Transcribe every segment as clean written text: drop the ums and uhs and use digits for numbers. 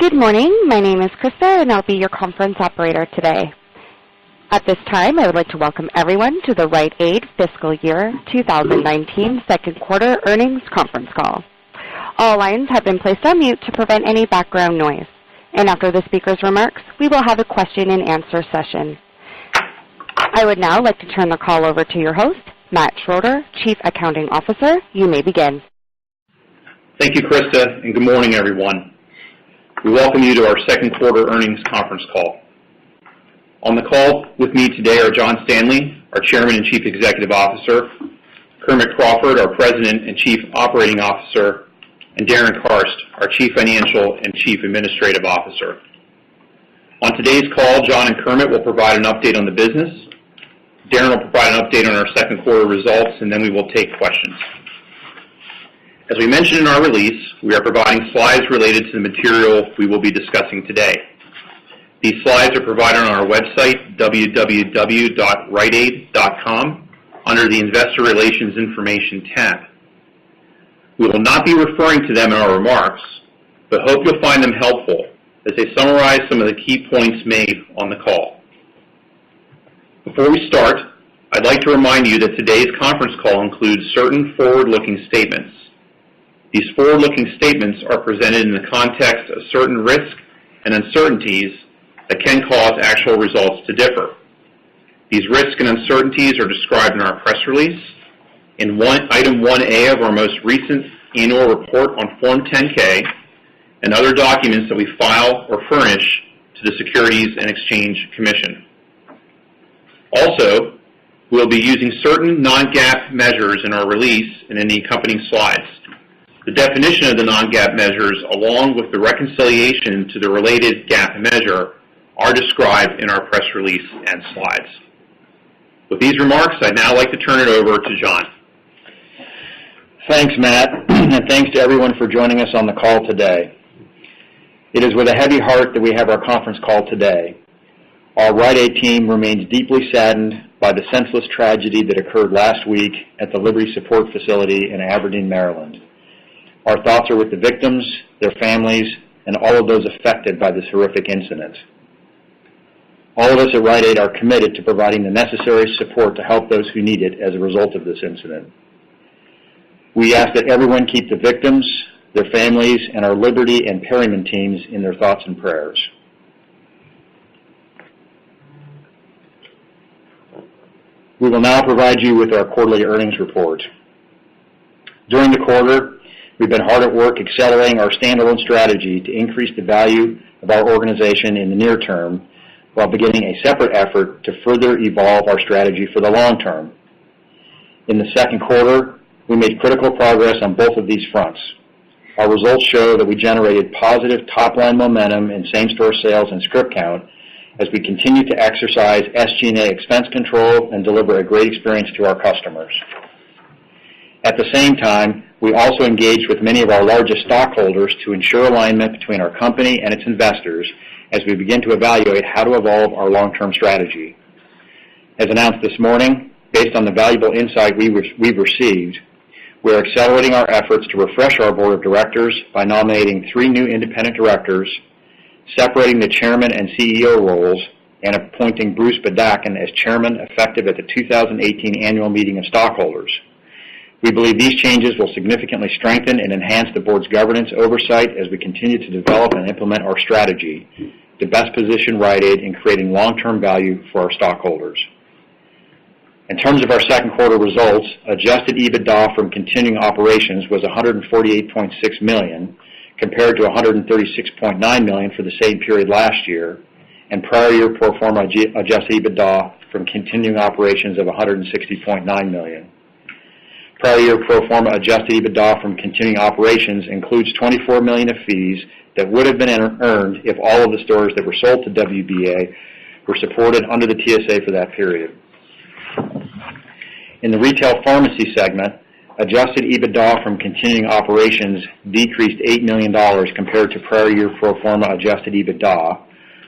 Good morning. My name is Krista, and I'll be your conference operator today. At this time, I would like to welcome everyone to the Rite Aid Fiscal Year 2019 Second Quarter Earnings Conference Call. All lines have been placed on mute to prevent any background noise. And after the speaker's remarks, we will have a question and answer session. I would now like to turn the call over to your host, Matt Schroeder, Chief Accounting Officer. You may begin. Thank you, Krista, and good morning, everyone. We welcome you to our second quarter earnings conference call. On the call with me today are John Stanley, our Chairman and Chief Executive Officer, Kermit Crawford, our President and Chief Operating Officer, and Darren Karst, our Chief Financial and Chief Administrative Officer. On today's call, John and Kermit will provide an update on the business. Darren will provide an update on our second quarter results, and then we will take questions. As we mentioned in our release, we are providing slides related to the material we will be discussing today. These slides are provided on our website, www.riteaid.com, under the Investor Relations Information tab. We will not be referring to them in our remarks, but hope you'll find them helpful as they summarize some of the key points made on the call. Before we start, I'd like to remind you that today's conference call includes certain forward-looking statements. These forward-looking statements are presented in the context of certain risks and uncertainties that can cause actual results to differ. These risks and uncertainties are described in our press release, in Item 1A of our most recent annual report on Form 10-K, and other documents that we file or furnish to the Securities and Exchange Commission. Also, we'll be using certain non-GAAP measures in our release and in the accompanying slides. The definition of the non-GAAP measures, along with the reconciliation to the related GAAP measure, are described in our press release and slides. With these remarks, I'd now like to turn it over to John. Thanks, Matt, and thanks to everyone for joining us on the call today. It is with a heavy heart that we have our conference call today. Our Rite Aid team remains deeply saddened by the senseless tragedy that occurred last week at the Liberty Support Facility in Aberdeen, Maryland. Our thoughts are with the victims, their families, and all of those affected by this horrific incident. All of us at Rite Aid are committed to providing the necessary support to help those who need it as a result of this incident. We ask that everyone keep the victims, their families, and our Liberty and Perryman teams in their thoughts and prayers. We will now provide you with our quarterly earnings report. During the quarter, we've been hard at work accelerating our standalone strategy to increase the value of our organization in the near term while beginning a separate effort to further evolve our strategy for the long term. In the second quarter, we made critical progress on both of these fronts. Our results show that we generated positive top-line momentum in same-store sales and script count as we continue to exercise SG&A expense control and deliver a great experience to our customers. At the same time, we also engaged with many of our largest stockholders to ensure alignment between our company and its investors as we begin to evaluate how to evolve our long-term strategy. As announced this morning, based on the valuable insight we've received, we are accelerating our efforts to refresh our board of directors by nominating 3 new independent directors, separating the chairman and CEO roles, and appointing Bruce Badakin as chairman effective at the 2018 annual meeting of stockholders. We believe these changes will significantly strengthen and enhance the board's governance oversight as we continue to develop and implement our strategy to best position Rite Aid in creating long-term value for our stockholders. In terms of our second quarter results, adjusted EBITDA from continuing operations was $148.6 million, compared to $136.9 million for the same period last year, and prior year pro forma adjusted EBITDA from continuing operations of $160.9 million. Prior year pro forma adjusted EBITDA from continuing operations includes $24 million of fees that would have been earned if all of the stores that were sold to WBA were supported under the TSA for that period. In the retail pharmacy segment, adjusted EBITDA from continuing operations decreased $8 million compared to prior year pro forma adjusted EBITDA,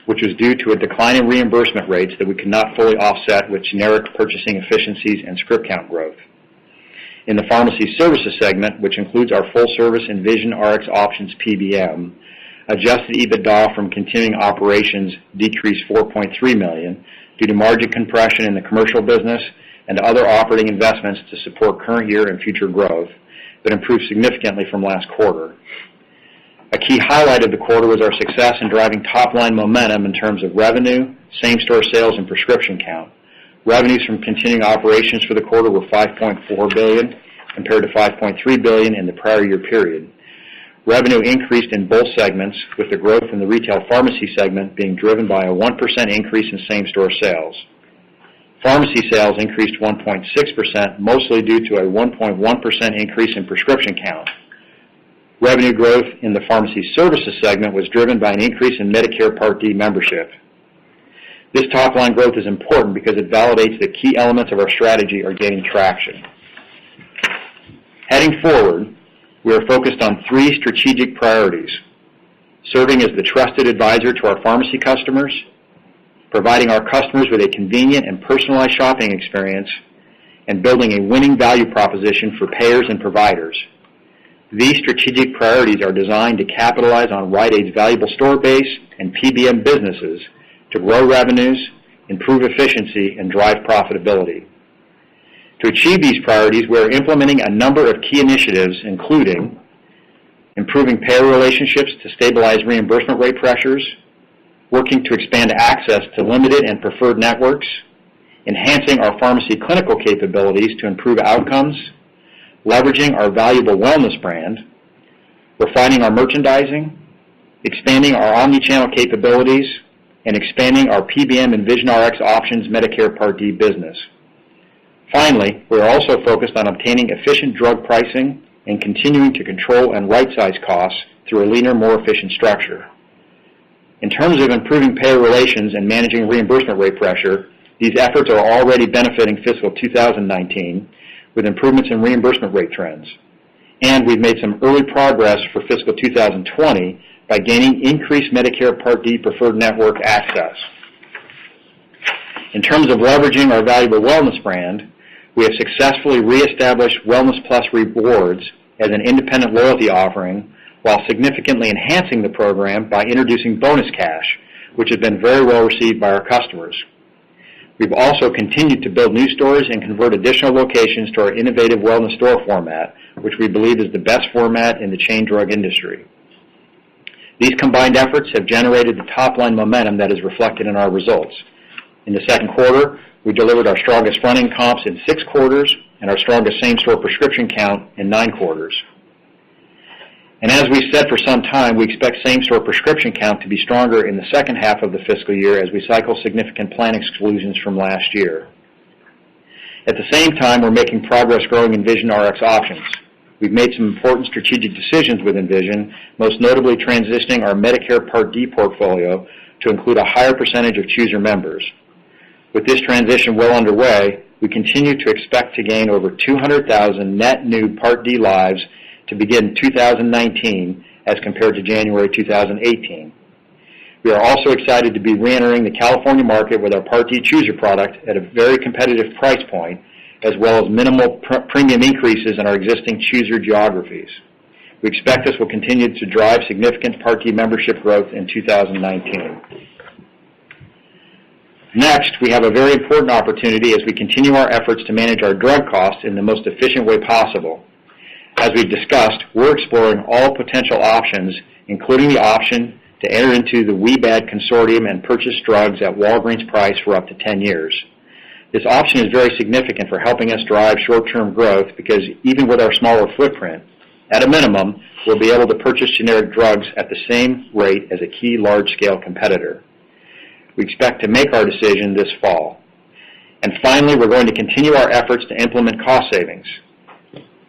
which was due to a decline in reimbursement rates that we could not fully offset with generic purchasing efficiencies and script count growth. In the pharmacy services segment, which includes our full-service Envision Rx Options PBM, Adjusted EBITDA from continuing operations decreased $4.3 million due to margin compression in the commercial business and other operating investments to support current year and future growth, but improved significantly from last quarter. A key highlight of the quarter was our success in driving top-line momentum in terms of revenue, same-store sales, and prescription count. Revenues from continuing operations for the quarter were $5.4 billion compared to $5.3 billion in the prior year period. Revenue increased in both segments, with the growth in the retail pharmacy segment being driven by a 1% increase in same-store sales. Pharmacy sales increased 1.6%, mostly due to a 1.1% increase in prescription count. Revenue growth in the pharmacy services segment was driven by an increase in Medicare Part D membership. This top-line growth is important because it validates that key elements of our strategy are gaining traction. Heading forward, we are focused on three strategic priorities: serving as the trusted advisor to our pharmacy customers, providing our customers with a convenient and personalized shopping experience, and building a winning value proposition for payers and providers. These strategic priorities are designed to capitalize on Rite Aid's valuable store base and PBM businesses to grow revenues, improve efficiency, and drive profitability. To achieve these priorities, we are implementing a number of key initiatives, including improving payer relationships to stabilize reimbursement rate pressures, working to expand access to limited and preferred networks, enhancing our pharmacy clinical capabilities to improve outcomes, leveraging our valuable wellness brand, refining our merchandising, expanding our omni-channel capabilities, and expanding our PBM and VisionRx options Medicare Part D business. Finally, we are also focused on obtaining efficient drug pricing and continuing to control and right-size costs through a leaner, more efficient structure. In terms of improving payer relations and managing reimbursement rate pressure, these efforts are already benefiting fiscal 2019 with improvements in reimbursement rate trends. And we've made some early progress for fiscal 2020 by gaining increased Medicare Part D preferred network access. In terms of leveraging our valuable wellness brand, we have successfully reestablished Wellness Plus Rewards as an independent loyalty offering while significantly enhancing the program by introducing bonus cash, which has been very well received by our customers. We've also continued to build new stores and convert additional locations to our innovative wellness store format, which we believe is the best format in the chain drug industry. These combined efforts have generated the top-line momentum that is reflected in our results. In the second quarter, we delivered our strongest front-end comps in 6 quarters and our strongest same-store prescription count in 9 quarters. And as we've said for some time, we expect same-store prescription count to be stronger in the second half of the fiscal year as we cycle significant plan exclusions from last year. At the same time, we're making progress growing VisionRx options. We've made some important strategic decisions with Envision, most notably transitioning our Medicare Part D portfolio to include a higher percentage of chooser members. With this transition well underway, we continue to expect to gain over 200,000 net new Part D lives to begin 2019 as compared to January 2018. We are also excited to be re-entering the California market with our Part D chooser product at a very competitive price point, as well as minimal premium increases in our existing chooser geographies. We expect this will continue to drive significant Part D membership growth in 2019. Next, we have a very important opportunity as we continue our efforts to manage our drug costs in the most efficient way possible. As we've discussed, we're exploring all potential options, including the option to enter into the WBAD consortium and purchase drugs at Walgreens price for up to 10 years. This option is very significant for helping us drive short-term growth because even with our smaller footprint, at a minimum, we'll be able to purchase generic drugs at the same rate as a key large-scale competitor. We expect to make our decision this fall. And finally, we're going to continue our efforts to implement cost savings.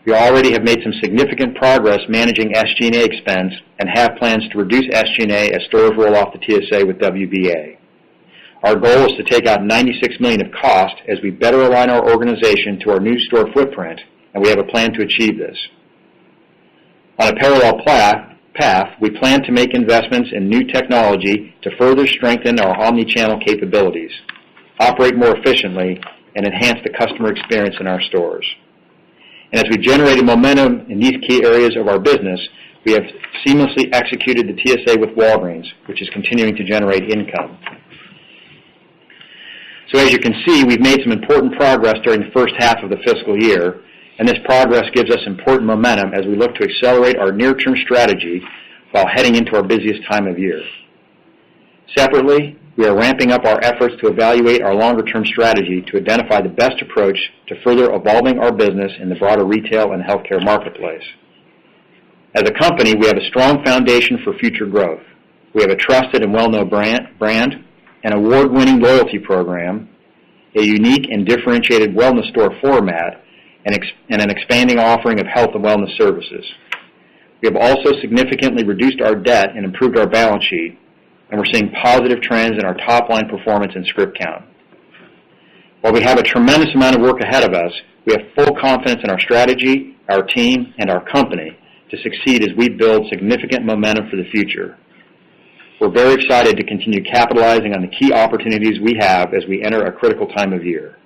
We already have made some significant progress managing SG&A expense and have plans to reduce SG&A as stores roll off the TSA with WBA. Our goal is to take out $96 million of cost as we better align our organization to our new store footprint, and we have a plan to achieve this. On a parallel path, we plan to make investments in new technology to further strengthen our omni-channel capabilities, operate more efficiently, and enhance the customer experience in our stores. And as we generated momentum in these key areas of our business, We have seamlessly executed the TSA with Walgreens, which is continuing to generate income. So as you can see, we've made some important progress during the first half of the fiscal year, and this progress gives us important momentum as we look to accelerate our near-term strategy while heading into our busiest time of year. Separately, we are ramping up our efforts to evaluate our longer-term strategy to identify the best approach to further evolving our business in the broader retail and healthcare marketplace. As a company, we have a strong foundation for future growth. We have a trusted and well-known brand, an award-winning loyalty program, a unique and differentiated wellness store format, and an expanding offering of health and wellness services. We have also significantly reduced our debt and improved our balance sheet, and we're seeing positive trends in our top-line performance and script count. While we have a tremendous amount of work ahead of us, we have full confidence in our strategy, our team, and our company to succeed as we build significant momentum for the future. We're very excited to continue capitalizing on the key opportunities we have as we enter a critical time of year.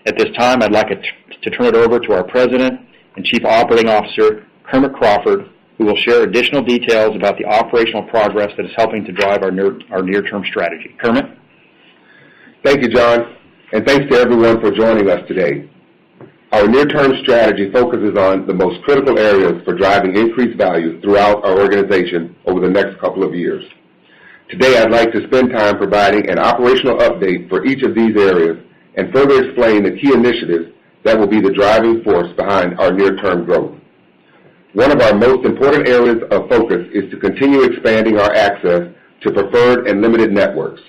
At this time, I'd like to turn it over to our President and Chief Operating Officer, Kermit Crawford, who will share additional details about the operational progress that is helping to drive our near-term strategy. Kermit? Thank you, John, and thanks to everyone for joining us today. Our near-term strategy focuses on the most critical areas for driving increased value throughout our organization over the next couple of years. Today, I'd like to spend time providing an operational update for each of these areas and further explain the key initiatives that will be the driving force behind our near-term growth. One of our most important areas of focus is to continue expanding our access to preferred and limited networks.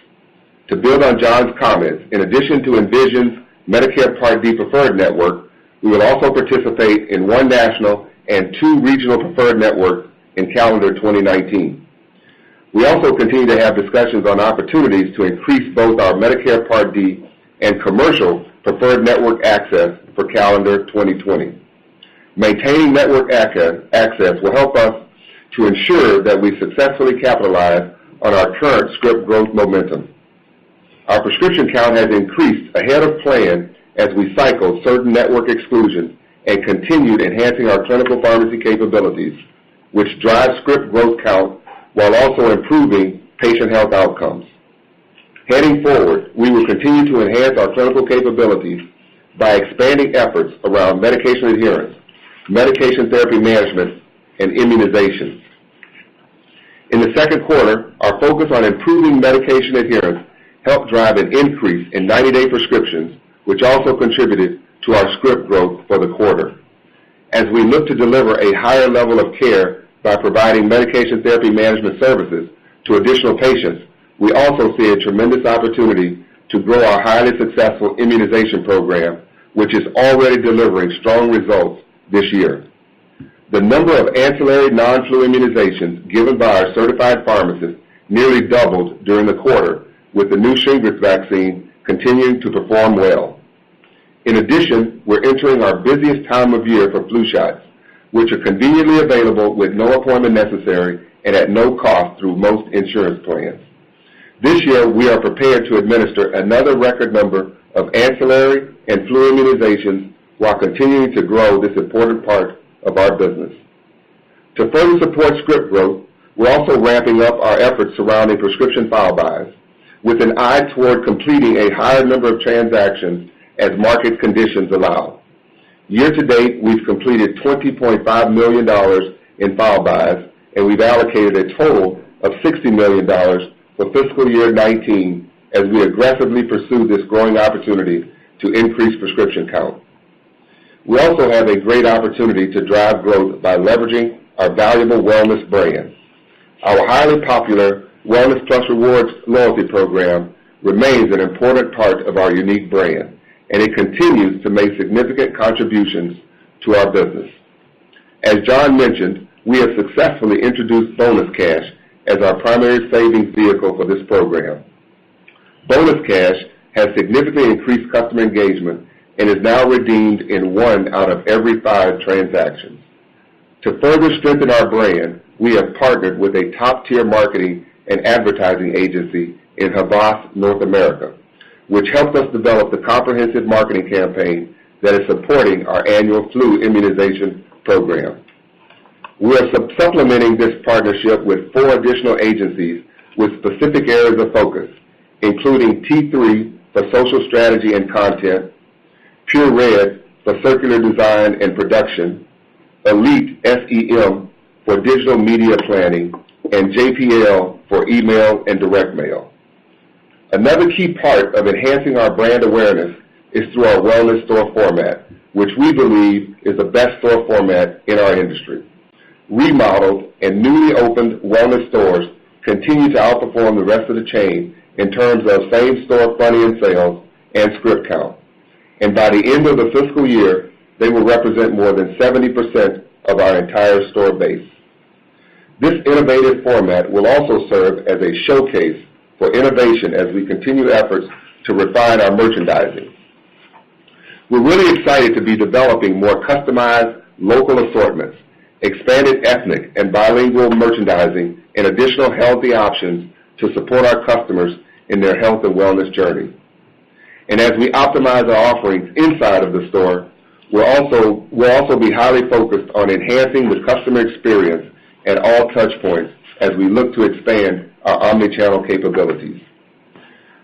To build on John's comments, in addition to Envision's Medicare Part D preferred network, we will also participate in one national and 2 regional preferred networks in calendar 2019. We also continue to have discussions on opportunities to increase both our Medicare Part D and commercial preferred network access for calendar 2020. Maintaining network access will help us to ensure that we successfully capitalize on our current script growth momentum. Our prescription count has increased ahead of plan as we cycle certain network exclusions and continued enhancing our clinical pharmacy capabilities, which drive script growth count while also improving patient health outcomes. Heading forward, we will continue to enhance our clinical capabilities by expanding efforts around medication adherence, medication therapy management, and immunization. In the second quarter, our focus on improving medication adherence helped drive an increase in 90-day prescriptions, which also contributed to our script growth for the quarter. As we look to deliver a higher level of care by providing medication therapy management services to additional patients, we also see a tremendous opportunity to grow our highly successful immunization program, which is already delivering strong results this year. The number of ancillary non-flu immunizations given by our certified pharmacists nearly doubled during the quarter, with the new Shingrix vaccine continuing to perform well. In addition, we're entering our busiest time of year for flu shots, which are conveniently available with no appointment necessary and at no cost through most insurance plans. This year, we are prepared to administer another record number of ancillary and flu immunizations while continuing to grow this important part of our business. To further support script growth, we're also ramping up our efforts surrounding prescription file buys, with an eye toward completing a higher number of transactions as market conditions allow. Year to date, we've completed $20.5 million in file buys, and we've allocated a total of $60 million for fiscal year 19 as we aggressively pursue this growing opportunity to increase prescription count. We also have a great opportunity to drive growth by leveraging our valuable wellness brand. Our highly popular Wellness Plus Rewards loyalty program remains an important part of our unique brand, and it continues to make significant contributions to our business. As John mentioned, we have successfully introduced Bonus Cash as our primary savings vehicle for this program. Bonus Cash has significantly increased customer engagement and is now redeemed in 1 out of every 5 transactions. To further strengthen our brand, we have partnered with a top-tier marketing and advertising agency in Havas, North America, which helped us develop the comprehensive marketing campaign that is supporting our annual flu immunization program. We are supplementing this partnership with 4 additional agencies with specific areas of focus, including T3 for social strategy and content, Pure Red for circular design and production, Elite SEM for digital media planning, and JPL for email and direct mail. Another key part of enhancing our brand awareness is through our wellness store format, which we believe is the best store format in our industry. Remodeled and newly opened wellness stores continue to outperform the rest of the chain in terms of same-store front-end sales and script count. And by the end of the fiscal year, they will represent more than 70% of our entire store base. This innovative format will also serve as a showcase for innovation as we continue efforts to refine our merchandising. We're really excited to be developing more customized local assortments, expanded ethnic and bilingual merchandising, and additional healthy options to support our customers in their health and wellness journey. And as we optimize our offerings inside of the store, we'll also be highly focused on enhancing the customer experience at all touch points as we look to expand our omni-channel capabilities.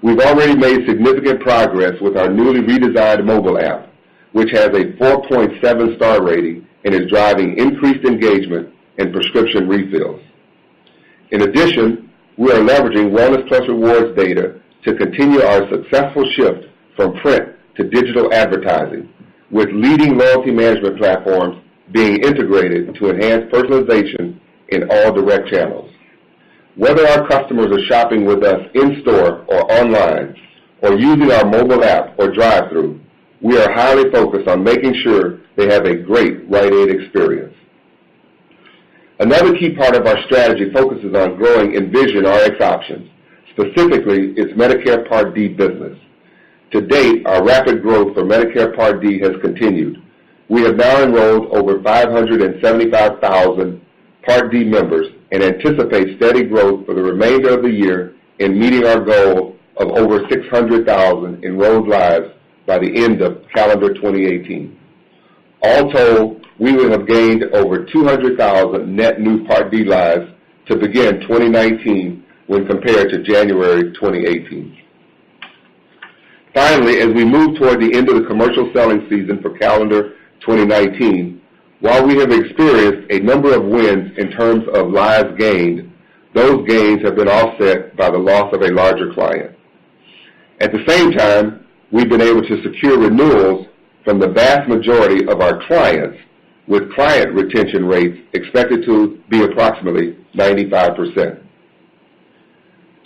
We've already made significant progress with our newly redesigned mobile app, which has a 4.7 star rating and is driving increased engagement and prescription refills. In addition, we are leveraging Wellness Plus Rewards data to continue our successful shift from print to digital advertising, with leading loyalty management platforms being integrated to enhance personalization in all direct channels. Whether our customers are shopping with us in-store or online, or using our mobile app or drive-thru, we are highly focused on making sure they have a great Rite Aid experience. Another key part of our strategy focuses on growing Envision RX options, specifically its Medicare Part D business. To date, our rapid growth for Medicare Part D has continued. We have now enrolled over 575,000 Part D members and anticipate steady growth for the remainder of the year in meeting our goal of over 600,000 enrolled lives by the end of calendar 2018. All told, we will have gained over 200,000 net new Part D lives to begin 2019 when compared to January 2018. Finally, as we move toward the end of the commercial selling season for calendar 2019, while we have experienced a number of wins in terms of lives gained, those gains have been offset by the loss of a larger client. At the same time, we've been able to secure renewals from the vast majority of our clients, with client retention rates expected to be approximately 95%.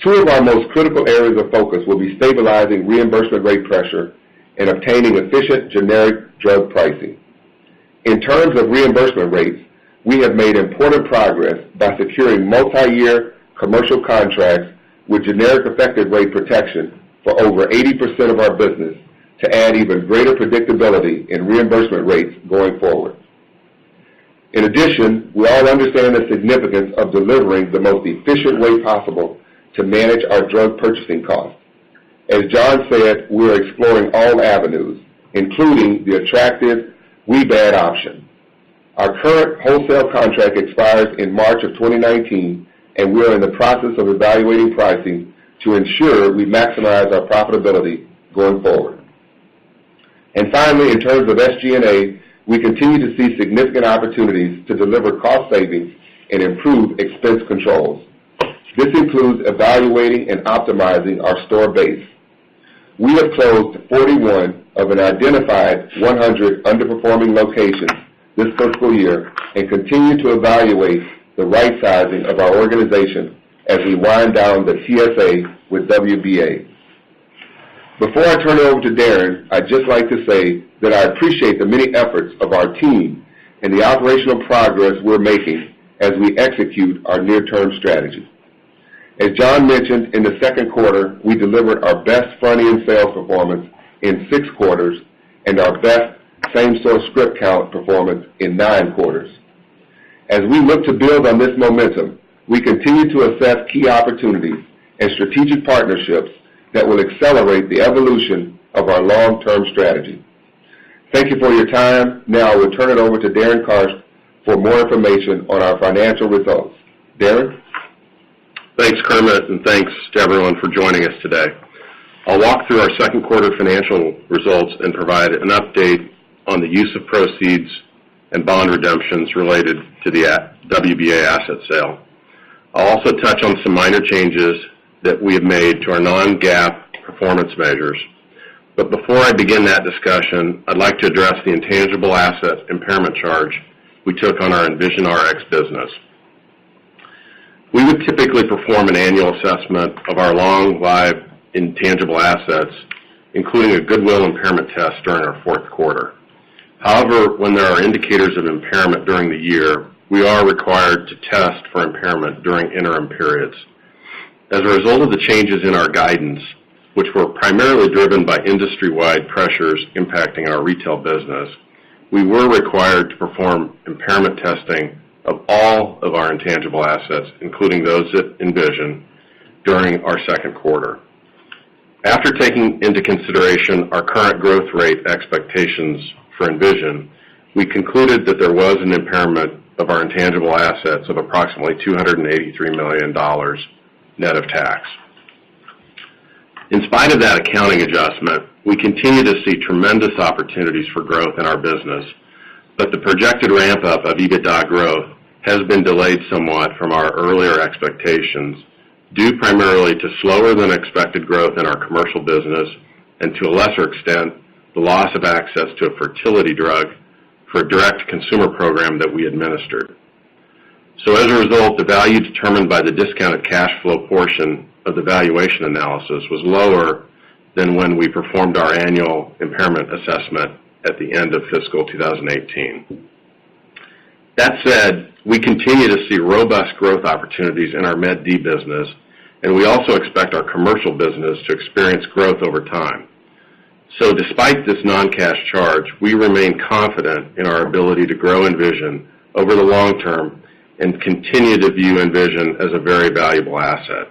Two of our most critical areas of focus will be stabilizing reimbursement rate pressure and obtaining efficient generic drug pricing. In terms of reimbursement rates, we have made important progress by securing multi-year commercial contracts with generic effective rate protection for over 80% of our business to add even greater predictability in reimbursement rates going forward. In addition, we all understand the significance of delivering the most efficient way possible to manage our drug purchasing costs. As John said, we are exploring all avenues, including the attractive WBAD option. Our current wholesale contract expires in March of 2019, and we are in the process of evaluating pricing to ensure we maximize our profitability going forward. And finally, in terms of SG&A, we continue to see significant opportunities to deliver cost savings and improve expense controls. This includes evaluating and optimizing our store base. We have closed 41 of an identified 100 underperforming locations this fiscal year and continue to evaluate the right sizing of our organization as we wind down the TSA with WBA. Before I turn it over to Darren, I'd just like to say that I appreciate the many efforts of our team and the operational progress we're making as we execute our near-term strategy. As John mentioned, in the second quarter, we delivered our best front-end sales performance in 6 quarters and our best same-store script count performance in 9 quarters. As we look to build on this momentum, we continue to assess key opportunities and strategic partnerships that will accelerate the evolution of our long-term strategy. Thank you for your time. Now I will turn it over to Darren Karst for more information on our financial results. Darren? Thanks, Kermit, and thanks to everyone for joining us today. I'll walk through our second quarter financial results and provide an update on the use of proceeds and bond redemptions related to the WBA asset sale. I'll also touch on some minor changes that we have made to our non-GAAP performance measures. But before I begin that discussion, I'd like to address the intangible asset impairment charge we took on our EnvisionRx business. We would typically perform an annual assessment of our long-lived intangible assets, including a goodwill impairment test during our fourth quarter. However, when there are indicators of impairment during the year, we are required to test for impairment during interim periods. As a result of the changes in our guidance, which were primarily driven by industry-wide pressures impacting our retail business, we were required to perform impairment testing of all of our intangible assets, including those at Envision, during our second quarter. After taking into consideration our current growth rate expectations for Envision, we concluded that there was an impairment of our intangible assets of approximately $283 million net of tax. In spite of that accounting adjustment, we continue to see tremendous opportunities for growth in our business, but the projected ramp-up of EBITDA growth has been delayed somewhat from our earlier expectations, due primarily to slower than expected growth in our commercial business and, to a lesser extent, the loss of access to a fertility drug for a direct-to-consumer program that we administered. So as a result, the value determined by the discounted cash flow portion of the valuation analysis was lower than when we performed our annual impairment assessment at the end of fiscal 2018. That said, we continue to see robust growth opportunities in our Med D business, and we also expect our commercial business to experience growth over time. So despite this non-cash charge, we remain confident in our ability to grow Envision over the long term and continue to view Envision as a very valuable asset.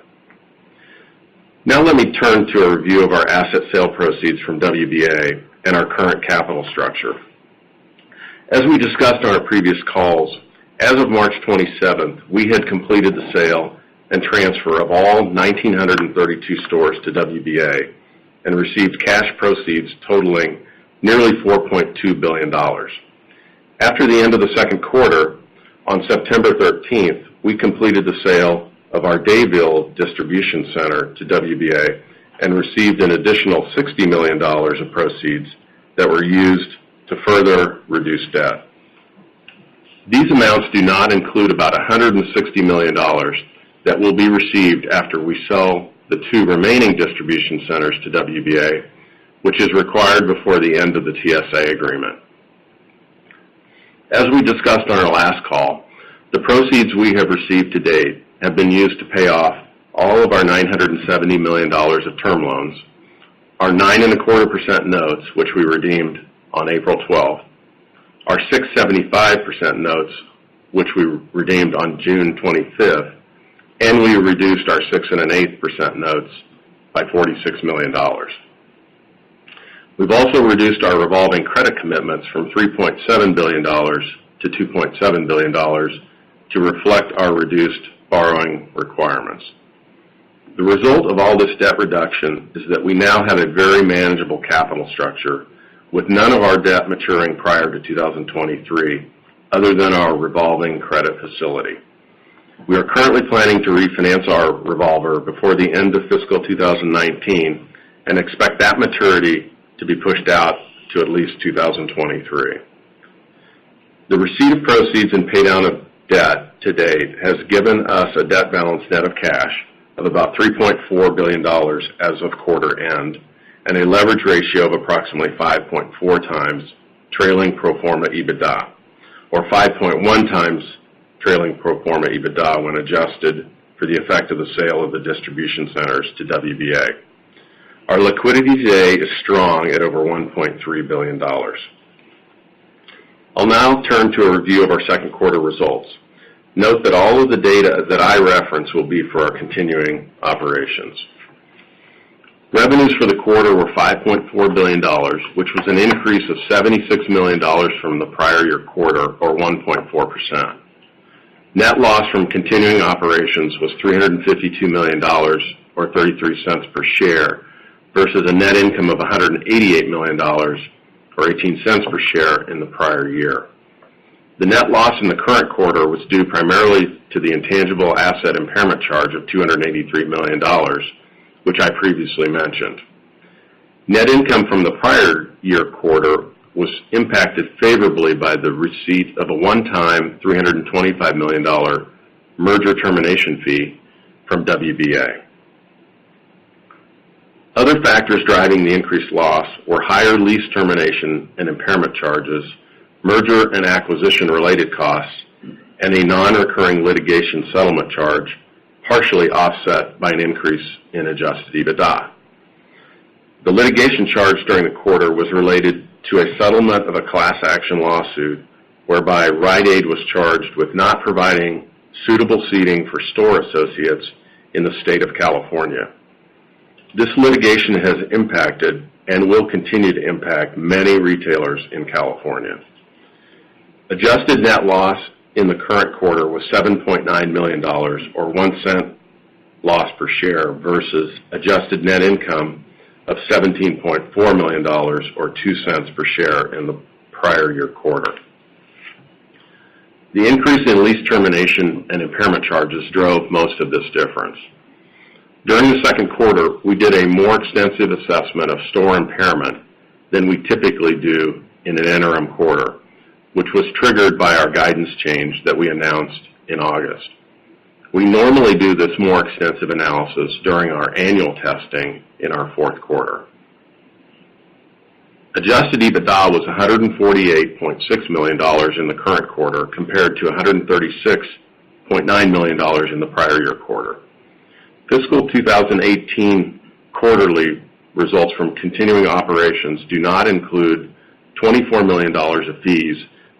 Now let me turn to a review of our asset sale proceeds from WBA and our current capital structure. As we discussed on our previous calls, as of March 27th, we had completed the sale and transfer of all 1,932 stores to WBA and received cash proceeds totaling nearly $4.2 billion. After the end of the second quarter, on September 13th, we completed the sale of our Dayville distribution center to WBA and received an additional $60 million of proceeds that were used to further reduce debt. These amounts do not include about $160 million that will be received after we sell the 2 remaining distribution centers to WBA, which is required before the end of the TSA agreement. As we discussed on our last call, the proceeds we have received to date have been used to pay off all of our $970 million of term loans, our 9.25% notes, which we redeemed on April 12th, our 6.75% notes, which we redeemed on June 25th, and we reduced our 6.125% notes by $46 million. We've also reduced our revolving credit commitments from $3.7 billion to $2.7 billion to reflect our reduced borrowing requirements. The result of all this debt reduction is that we now have a very manageable capital structure with none of our debt maturing prior to 2023 other than our revolving credit facility. We are currently planning to refinance our revolver before the end of fiscal 2019 and expect that maturity to be pushed out to at least 2023. The receipt of proceeds and pay down of debt to date has given us a debt balance net of cash of about $3.4 billion as of quarter end and a leverage ratio of approximately 5.4 times trailing pro forma EBITDA, or 5.1 times trailing pro forma EBITDA when adjusted for the effect of the sale of the distribution centers to WBA. Our liquidity today is strong at over $1.3 billion. I'll now turn to a review of our second quarter results. Note that all of the data that I reference will be for our continuing operations. Revenues for the quarter were $5.4 billion, which was an increase of $76 million from the prior year quarter, or 1.4%. Net loss from continuing operations was $352 million, or 33 cents per share, versus a net income of $188 million, or 18 cents per share in the prior year. The net loss in the current quarter was due primarily to the intangible asset impairment charge of $283 million, which I previously mentioned. Net income from the prior year quarter was impacted favorably by the receipt of a one-time $325 million merger termination fee from WBA. Other factors driving the increased loss were higher lease termination and impairment charges, merger and acquisition-related costs, and a non-recurring litigation settlement charge, partially offset by an increase in adjusted EBITDA. The litigation charge during the quarter was related to a settlement of a class action lawsuit whereby Rite Aid was charged with not providing suitable seating for store associates in the state of California. This litigation has impacted and will continue to impact many retailers in California. Adjusted net loss in the current quarter was $7.9 million, or 1 cent loss per share, versus adjusted net income of $17.4 million, or 2 cents per share in the prior year quarter. The increase in lease termination and impairment charges drove most of this difference. During the second quarter, we did a more extensive assessment of store impairment than we typically do in an interim quarter, which was triggered by our guidance change that we announced in August. We normally do this more extensive analysis during our annual testing in our fourth quarter. Adjusted EBITDA was $148.6 million in the current quarter compared to $136.9 million in the prior year quarter. Fiscal 2018 quarterly results from continuing operations do not include $24 million of fees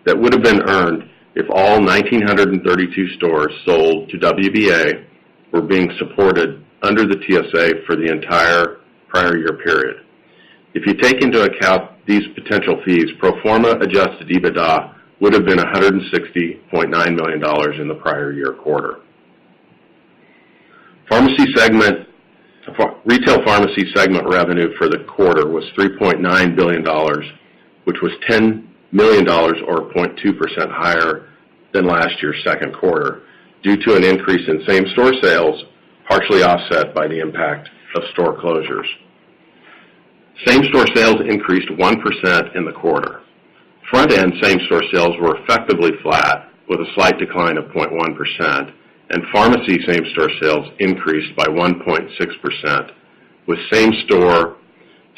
that would have been earned if all 1,932 stores sold to WBA were being supported under the TSA for the entire prior year period. If you take into account these potential fees, pro forma adjusted EBITDA would have been $160.9 million in the prior year quarter. Retail pharmacy segment revenue for the quarter was $3.9 billion, which was $10 million, or 0.2% higher than last year's second quarter, due to an increase in same-store sales, partially offset by the impact of store closures. Same-store sales increased 1% in the quarter. Front-end same-store sales were effectively flat, with a slight decline of 0.1%, and pharmacy same-store sales increased by 1.6%, with same-store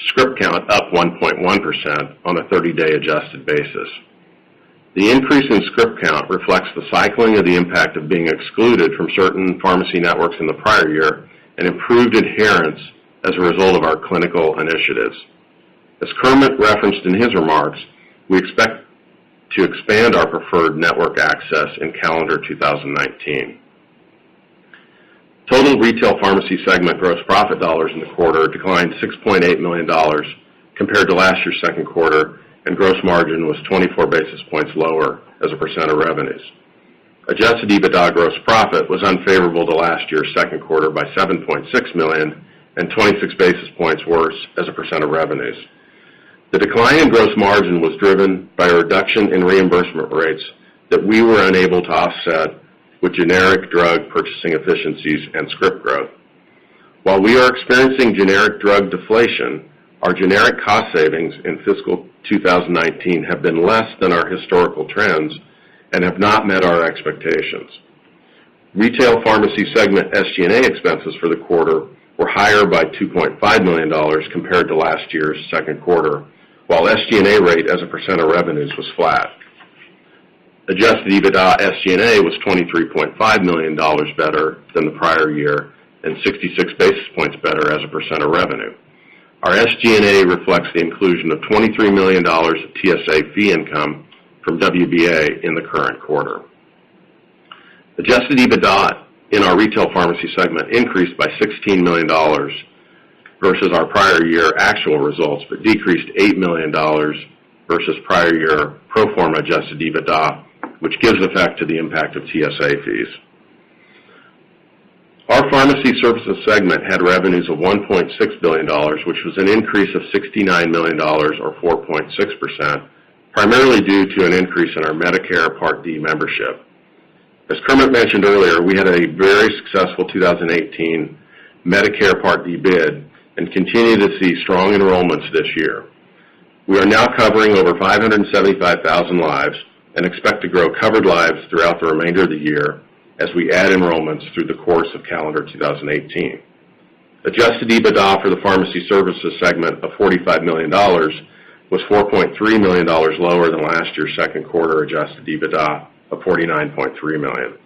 script count up 1.1% on a 30-day adjusted basis. The increase in script count reflects the cycling of the impact of being excluded from certain pharmacy networks in the prior year and improved adherence as a result of our clinical initiatives. As Kermit referenced in his remarks, we expect to expand our preferred network access in calendar 2019. Total retail pharmacy segment gross profit dollars in the quarter declined $6.8 million compared to last year's second quarter, and gross margin was 24 basis points lower as a percent of revenues. Adjusted EBITDA gross profit was unfavorable to last year's second quarter by $7.6 million and 26 basis points worse as a percent of revenues. The decline in gross margin was driven by a reduction in reimbursement rates that we were unable to offset with generic drug purchasing efficiencies and script growth. While we are experiencing generic drug deflation, our generic cost savings in fiscal 2019 have been less than our historical trends and have not met our expectations. Retail pharmacy segment SG&A expenses for the quarter were higher by $2.5 million compared to last year's second quarter, while SG&A rate as a percent of revenues was flat. Adjusted EBITDA SG&A was $23.5 million better than the prior year and 66 basis points better as a percent of revenue. Our SG&A reflects the inclusion of $23 million of TSA fee income from WBA in the current quarter. Adjusted EBITDA in our retail pharmacy segment increased by $16 million versus our prior year actual results, but decreased $8 million versus prior year pro forma adjusted EBITDA, which gives effect to the impact of TSA fees. Our pharmacy services segment had revenues of $1.6 billion, which was an increase of $69 million, or 4.6%, primarily due to an increase in our Medicare Part D membership. As Kermit mentioned earlier, we had a very successful 2018 Medicare Part D bid and continue to see strong enrollments this year. We are now covering over 575,000 lives and expect to grow covered lives throughout the remainder of the year as we add enrollments through the course of calendar 2018. Adjusted EBITDA for the pharmacy services segment of $45 million was $4.3 million lower than last year's second quarter adjusted EBITDA of $49.3 million.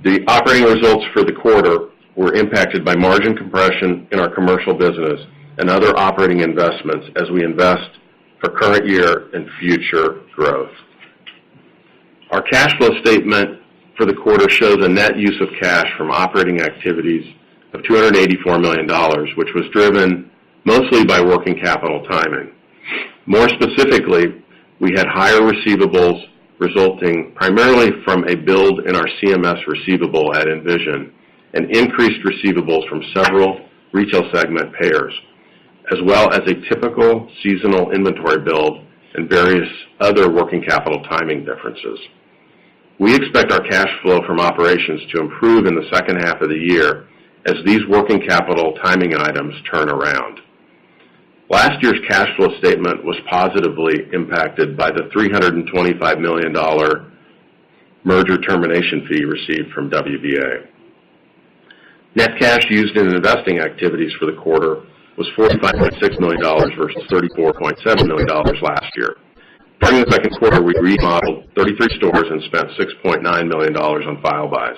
The operating results for the quarter were impacted by margin compression in our commercial business and other operating investments as we invest for current year and future growth. Our cash flow statement for the quarter shows a net use of cash from operating activities of $284 million, which was driven mostly by working capital timing. More specifically, we had higher receivables resulting primarily from a build in our CMS receivable at Envision and increased receivables from several retail segment payers, as well as a typical seasonal inventory build and various other working capital timing differences. We expect our cash flow from operations to improve in the second half of the year as these working capital timing items turn around. Last year's cash flow statement was positively impacted by the $325 million merger termination fee received from WBA. Net cash used in investing activities for the quarter was $45.6 million versus $34.7 million last year. During the second quarter, we remodeled 33 stores and spent $6.9 million on file buys.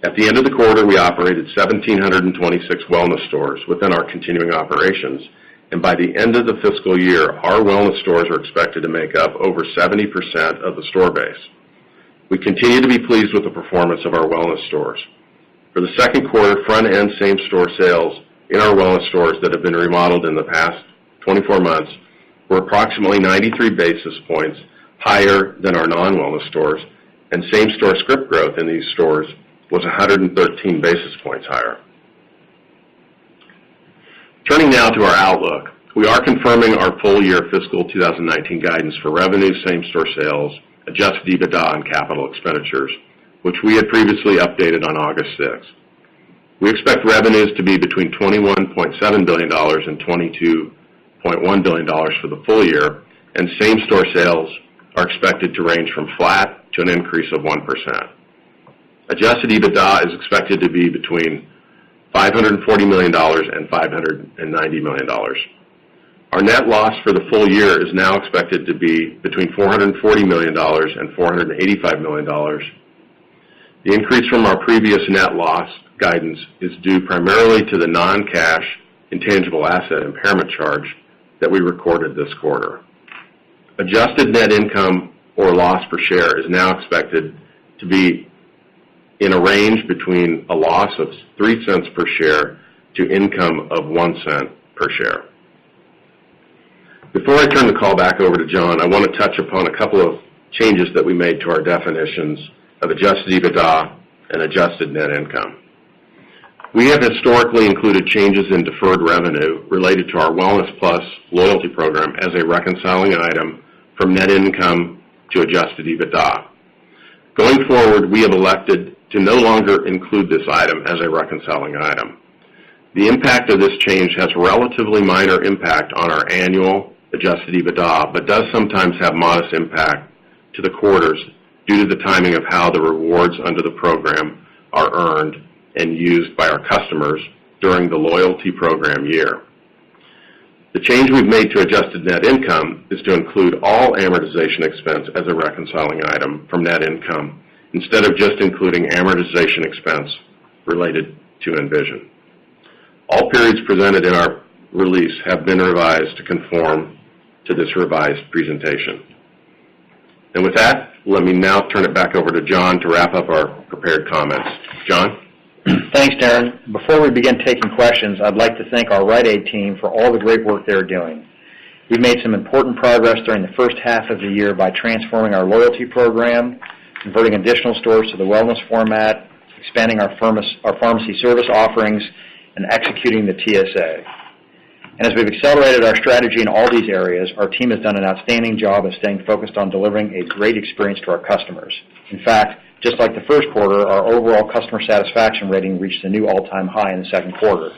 At the end of the quarter, we operated 1,726 wellness stores within our continuing operations, and by the end of the fiscal year, our wellness stores are expected to make up over 70% of the store base. We continue to be pleased with the performance of our wellness stores. For the second quarter, front-end same-store sales in our wellness stores that have been remodeled in the past 24 months were approximately 93 basis points higher than our non-wellness stores, and same-store script growth in these stores was 113 basis points higher. Turning now to our outlook, we are confirming our full-year fiscal 2019 guidance for revenue, same-store sales, adjusted EBITDA, and capital expenditures, which we had previously updated on August 6th. We expect revenues to be between $21.7 billion and $22.1 billion for the full year, and same-store sales are expected to range from flat to an increase of 1%. Adjusted EBITDA is expected to be between $540 million and $590 million. Our net loss for the full year is now expected to be between $440 million and $485 million. The increase from our previous net loss guidance is due primarily to the non-cash intangible asset impairment charge that we recorded this quarter. Adjusted net income or loss per share is now expected to be in a range between a loss of 3 cents per share to income of 1 cent per share. Before I turn the call back over to John, I want to touch upon a couple of changes that we made to our definitions of adjusted EBITDA and adjusted net income. We have historically included changes in deferred revenue related to our Wellness Plus loyalty program as a reconciling item from net income to adjusted EBITDA. Going forward, we have elected to no longer include this item as a reconciling item. The impact of this change has relatively minor impact on our annual adjusted EBITDA, but does sometimes have modest impact to the quarters due to the timing of how the rewards under the program are earned and used by our customers during the loyalty program year. The change we've made to adjusted net income is to include all amortization expense as a reconciling item from net income instead of just including amortization expense related to Envision. All periods presented in our release have been revised to conform to this revised presentation. And with that, let me now turn it back over to John to wrap up our prepared comments. John? Thank Thanks, Darren. Before we begin taking questions, I'd like to thank our Rite Aid team for all the great work they're doing. We've made some important progress during the first half of the year by transforming our loyalty program, converting additional stores to the wellness format, expanding our pharmacy service offerings, and executing the TSA. And as we've accelerated our strategy in all these areas, our team has done an outstanding job of staying focused on delivering a great experience to our customers. In fact, just like the first quarter, our overall customer satisfaction rating reached a new all-time high in the second quarter.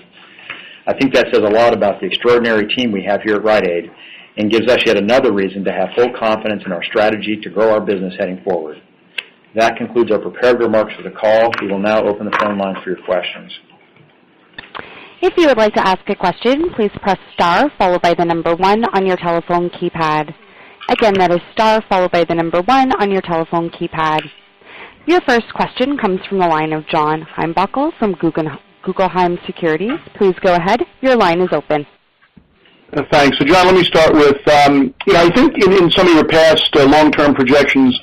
I think that says a lot about the extraordinary team we have here at Rite Aid and gives us yet another reason to have full confidence in our strategy to grow our business heading forward. That concludes our prepared remarks for the call. We will now open the phone lines for your questions. If you would like to ask a question, please press star followed by the number 1 on your telephone keypad. Again, that is star followed by the number 1 on your telephone keypad. Your first question comes from the line of John Heinbockel from Guggenheim Securities. Please go ahead. Your line is open. Thanks. So, John, let me start with, I think in some of your past long-term projections,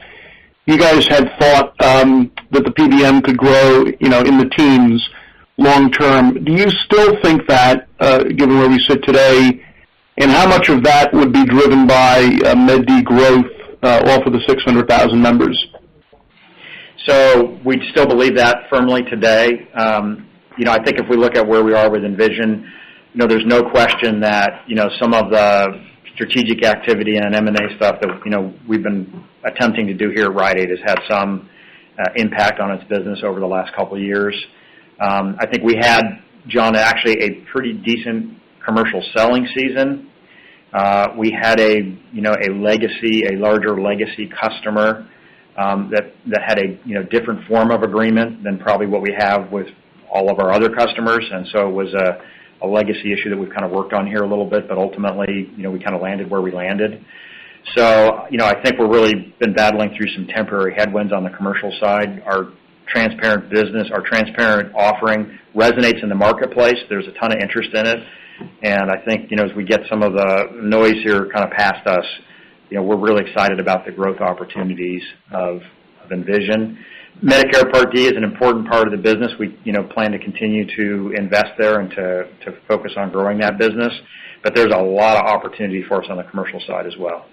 you guys had thought that the PBM could grow, in the teens long-term. Do you still think that, given where we sit today, and how much of that would be driven by MedD growth off of the 600,000 members? So we still believe that firmly today. I think if we look at where we are with Envision, there's no question that, some of the strategic activity and M&A stuff that, we've been attempting to do here at Rite Aid has had some impact on its business over the last couple of years. I think we had, John, actually a pretty decent commercial selling season. We had a larger legacy customer that had a different form of agreement than probably what we have with all of our other customers, and so it was a legacy issue that we've kind of worked on here a little bit, but ultimately, we kind of landed where we landed. So, I think we've really been battling through some temporary headwinds on the commercial side. Our transparent business, our transparent offering resonates in the marketplace. There's a ton of interest in it, and I think, as we get some of the noise here kind of past us, we're really excited about the growth opportunities of Envision. Medicare Part D is an important part of the business. We, plan to continue to invest there and to focus on growing that business, but there's a lot of opportunity for us on the commercial side as well.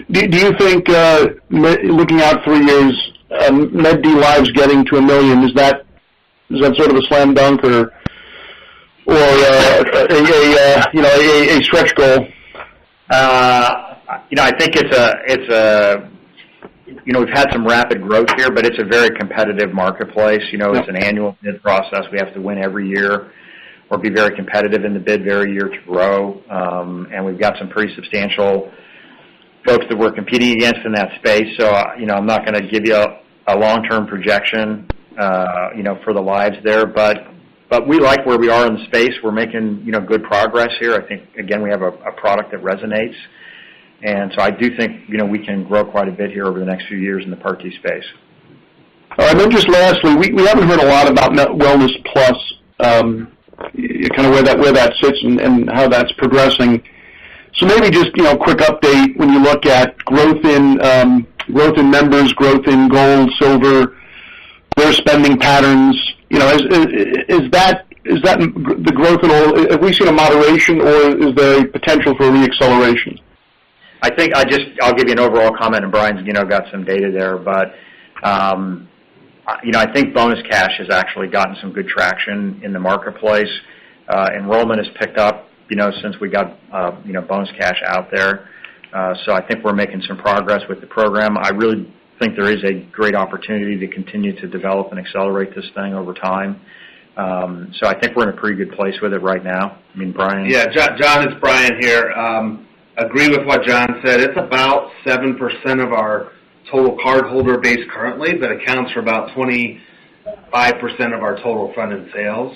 Do you think, looking out 3 years, MedD lives getting to 1 million, is that sort of a slam dunk or a stretch goal? I think it's we've had some rapid growth here, but it's a very competitive marketplace. It's an annual bid process. We have to win every year or be very competitive in the bid every year to grow. And we've got some pretty substantial folks that we're competing against in that space. So, I'm not going to give you a long-term projection, for the lives there, but we like where we are in the space. We're making, good progress here. I think, again, we have a product that resonates. And so I do think, we can grow quite a bit here over the next few years in the Part D space. All right, and then just lastly, we haven't heard a lot about Wellness Plus, kind of where that sits and how that's progressing. So maybe just, quick update when you look at growth in members, growth in Gold, Silver, their spending patterns. Is that the growth at all? Have we seen a moderation, or is there a potential for a reacceleration? I think I'll give you an overall comment, and Brian's, got some data there, but, I think bonus cash has actually gotten some good traction in the marketplace. Enrollment has picked up, since we got, bonus cash out there. So I think we're making some progress with the program. I really think there is a great opportunity to continue to develop and accelerate this thing over time. So I think we're in a pretty good place with it right now. I mean, Brian? Yeah, John, it's Brian here. Agree with what John said. It's about 7% of our total cardholder base currently, but accounts for about 25% of our total front-end sales.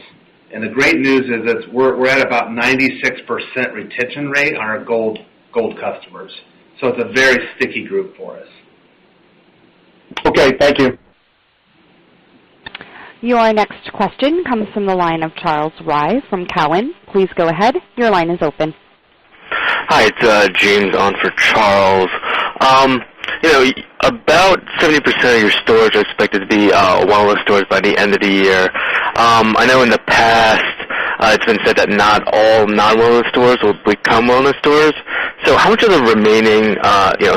And the great news is that we're at about 96% retention rate on our gold customers. So it's a very sticky group for us. Okay, thank you. Your next question comes from the line of Charles Rye from Cowen. Please go ahead. Your line is open. Hi, it's James on for Charles. About 70% of your stores are expected to be wellness stores by the end of the year. I know in the past it's been said that not all non-wellness stores will become wellness stores. So how much of the remaining, the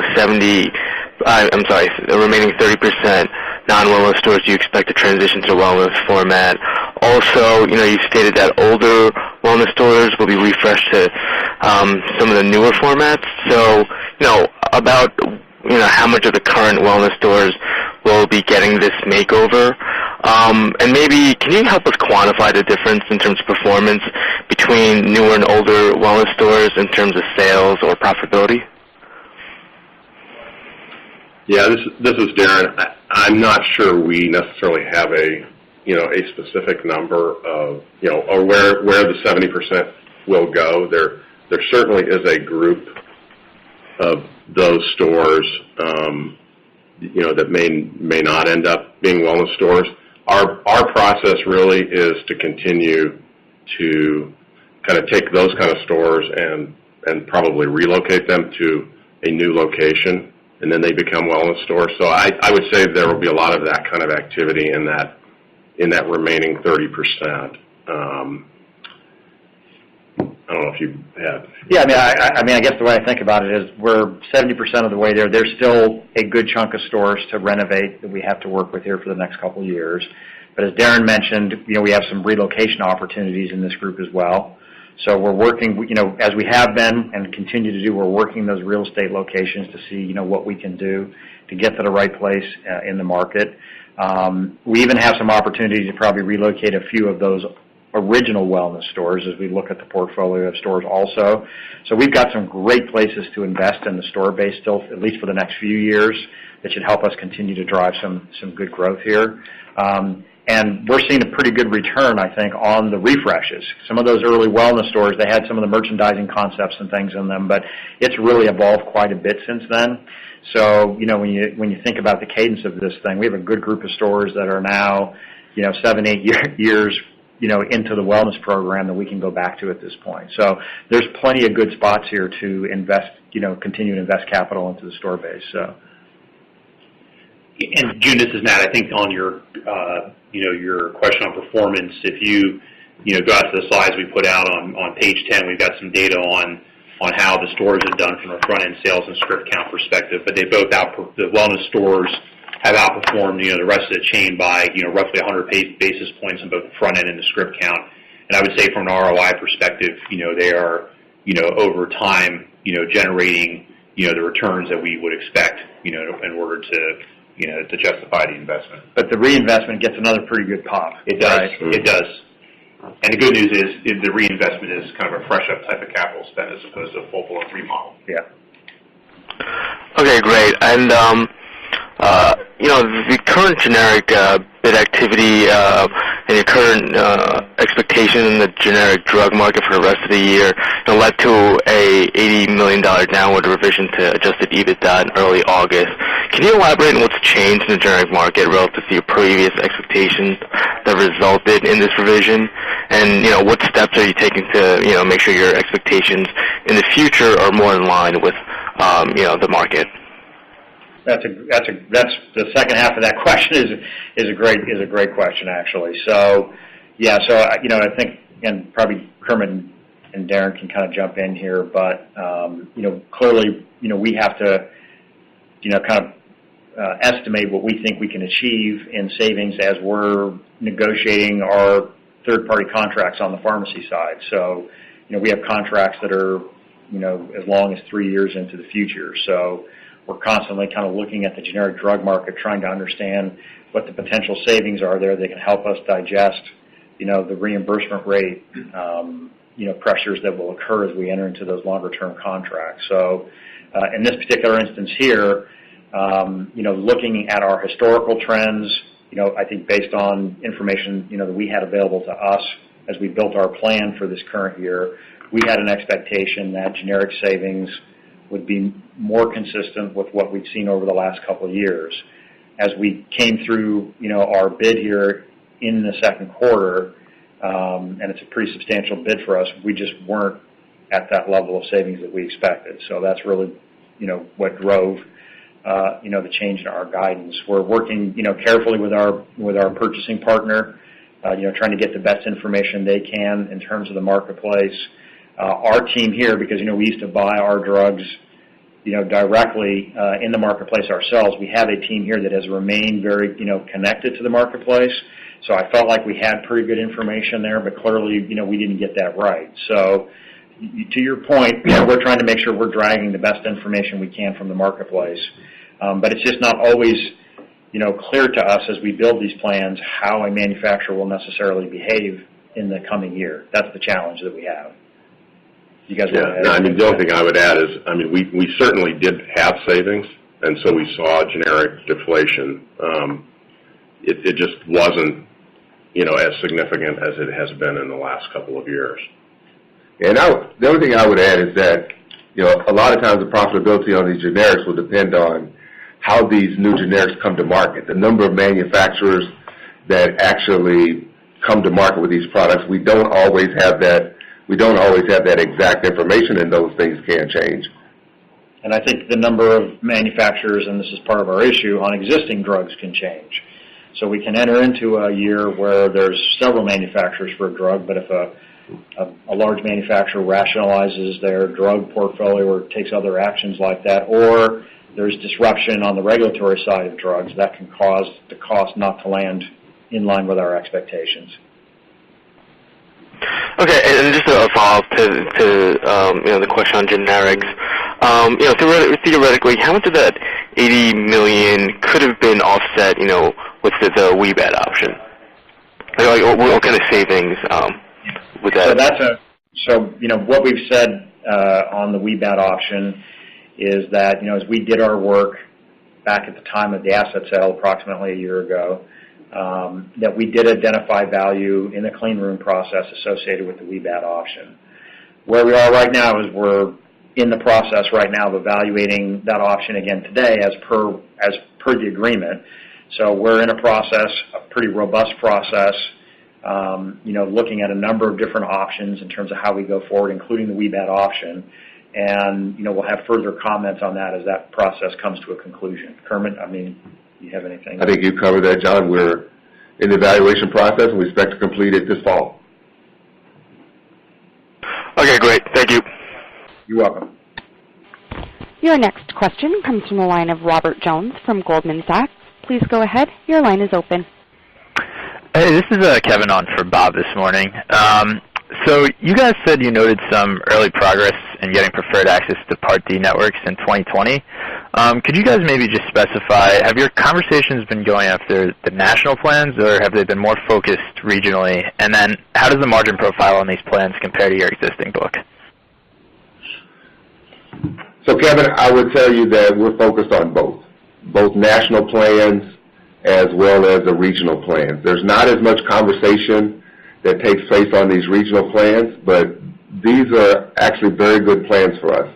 remaining 30% non-wellness stores do you expect to transition to wellness format? Also, you stated that older wellness stores will be refreshed to some of the newer formats. So, about how much of the current wellness stores will be getting this makeover? And maybe, can you help us quantify the difference in terms of performance between newer and older wellness stores in terms of sales or profitability? Yeah, this is Darren. I'm not sure we necessarily have a specific number of, or where the 70% will go. There certainly is a group of those stores, that may not end up being wellness stores. Our process really is to continue to kind of take those kind of stores and probably relocate them to a new location, and then they become wellness stores. So I would say there will be a lot of that kind of activity in that remaining 30%. I don't know if you have. Yeah, I guess the way I think about it is we're 70% of the way there. There's still a good chunk of stores to renovate that we have to work with here for the next couple of years. But as Darren mentioned, we have some relocation opportunities in this group as well. So we're working, as we have been and continue to do, we're working those real estate locations to see, what we can do to get to the right place in the market. We even have some opportunities to probably relocate a few of those original wellness stores as we look at the portfolio of stores also. So we've got some great places to invest in the store base still, at least for the next few years, that should help us continue to drive some good growth here. And we're seeing a pretty good return, I think, on the refreshes. Some of those early wellness stores, they had some of the merchandising concepts and things in them, but it's really evolved quite a bit since then. So, when you think about the cadence of this thing, we have a good group of stores that are now, 7-8 years, into the wellness program that we can go back to at this point. So there's plenty of good spots here to invest, continue to invest capital into the store base. So. And June, this is Matt. I think on your, your question on performance, if you, go out to the slides we put out on page 10, we've got some data on how the stores have done from a front-end sales and script count perspective. But they both the wellness stores have outperformed, the rest of the chain by, roughly 100 basis points on both the front end and the script count. And I would say from an ROI perspective, they are, over time, generating, the returns that we would expect, in order to justify the investment. But the reinvestment gets another pretty good pop. It does. Right? It does. And the good news is the reinvestment is kind of a fresh up type of capital spend as opposed to a full-blown remodel. Yeah. Okay, great. And the current generic bid activity and your current expectation in the generic drug market for the rest of the year led to a $80 million downward revision to adjusted EBITDA in early August. Can you elaborate on what's changed in the generic market relative to your previous expectations that resulted in this revision? And, what steps are you taking to, make sure your expectations in the future are more in line with, the market? That's the second half of that question is a great question, actually. So I think, and probably Kermit and Darren can kind of jump in here, but clearly we have to kind of estimate what we think we can achieve in savings as we're negotiating our third-party contracts on the pharmacy side. So we have contracts that are as long as 3 years into the future. So we're constantly kind of looking at the generic drug market, trying to understand what the potential savings are there that can help us digest, the reimbursement rate, pressures that will occur as we enter into those longer-term contracts. So in this particular instance here, looking at our historical trends, I think based on information, that we had available to us as we built our plan for this current year, we had an expectation that generic savings would be more consistent with what we've seen over the last couple of years. As we came through, our bid here in the second quarter, and it's a pretty substantial bid for us, we just weren't at that level of savings that we expected. So that's really, what drove, the change in our guidance. We're working, carefully with our purchasing partner, trying to get the best information they can in terms of the marketplace. Our team here, because, we used to buy our drugs, directly in the marketplace ourselves, we have a team here that has remained very, connected to the marketplace. So I felt like we had pretty good information there, but clearly, we didn't get that right. So to your point, we're trying to make sure we're dragging the best information we can from the marketplace. But it's just not always, clear to us as we build these plans how a manufacturer will necessarily behave in the coming year. That's the challenge that we have. You guys want to add? The only thing I would add is, we certainly did have savings, and so we saw generic deflation. It just wasn't, as significant as it has been in the last couple of years. And the only thing I would add is that, a lot of times the profitability on these generics will depend on how these new generics come to market. The number of manufacturers that actually come to market with these products, we don't always have that exact information, and those things can change. And I think the number of manufacturers, and this is part of our issue, on existing drugs can change. So we can enter into a year where there's several manufacturers for a drug, but if a large manufacturer rationalizes their drug portfolio or takes other actions like that, or there's disruption on the regulatory side of drugs, that can cause the cost not to land in line with our expectations. Okay, and just a follow-up to the question on generics. Theoretically, how much of that $80 million could have been offset, with the WBAD option? What kind of savings with that? So what we've said on the WBAD option is that, as we did our work back at the time of the asset sale approximately a year ago, that we did identify value in the clean room process associated with the WBAD option. Where we are right now is we're in the process right now of evaluating that option again today as per the agreement. So we're in a process, a pretty robust process, looking at a number of different options in terms of how we go forward, including the WBAD option. And, we'll have further comments on that as that process comes to a conclusion. Kermit, you have anything? I think you covered that, John. We're in the evaluation process, and we expect to complete it this fall. Okay, great. Thank you. You're welcome. Your next question comes from the line of Robert Jones from Goldman Sachs. Please go ahead. Your line is open. Hey, this is Kevin on for Bob this morning. So you guys said you noted some early progress in getting preferred access to Part D networks in 2020. Could you guys maybe just specify, have your conversations been going after the national plans, or have they been more focused regionally? And then how does the margin profile on these plans compare to your existing book? So, Kevin, I would tell you that we're focused on both national plans as well as the regional plans. There's not as much conversation that takes place on these regional plans, but these are actually very good plans for us.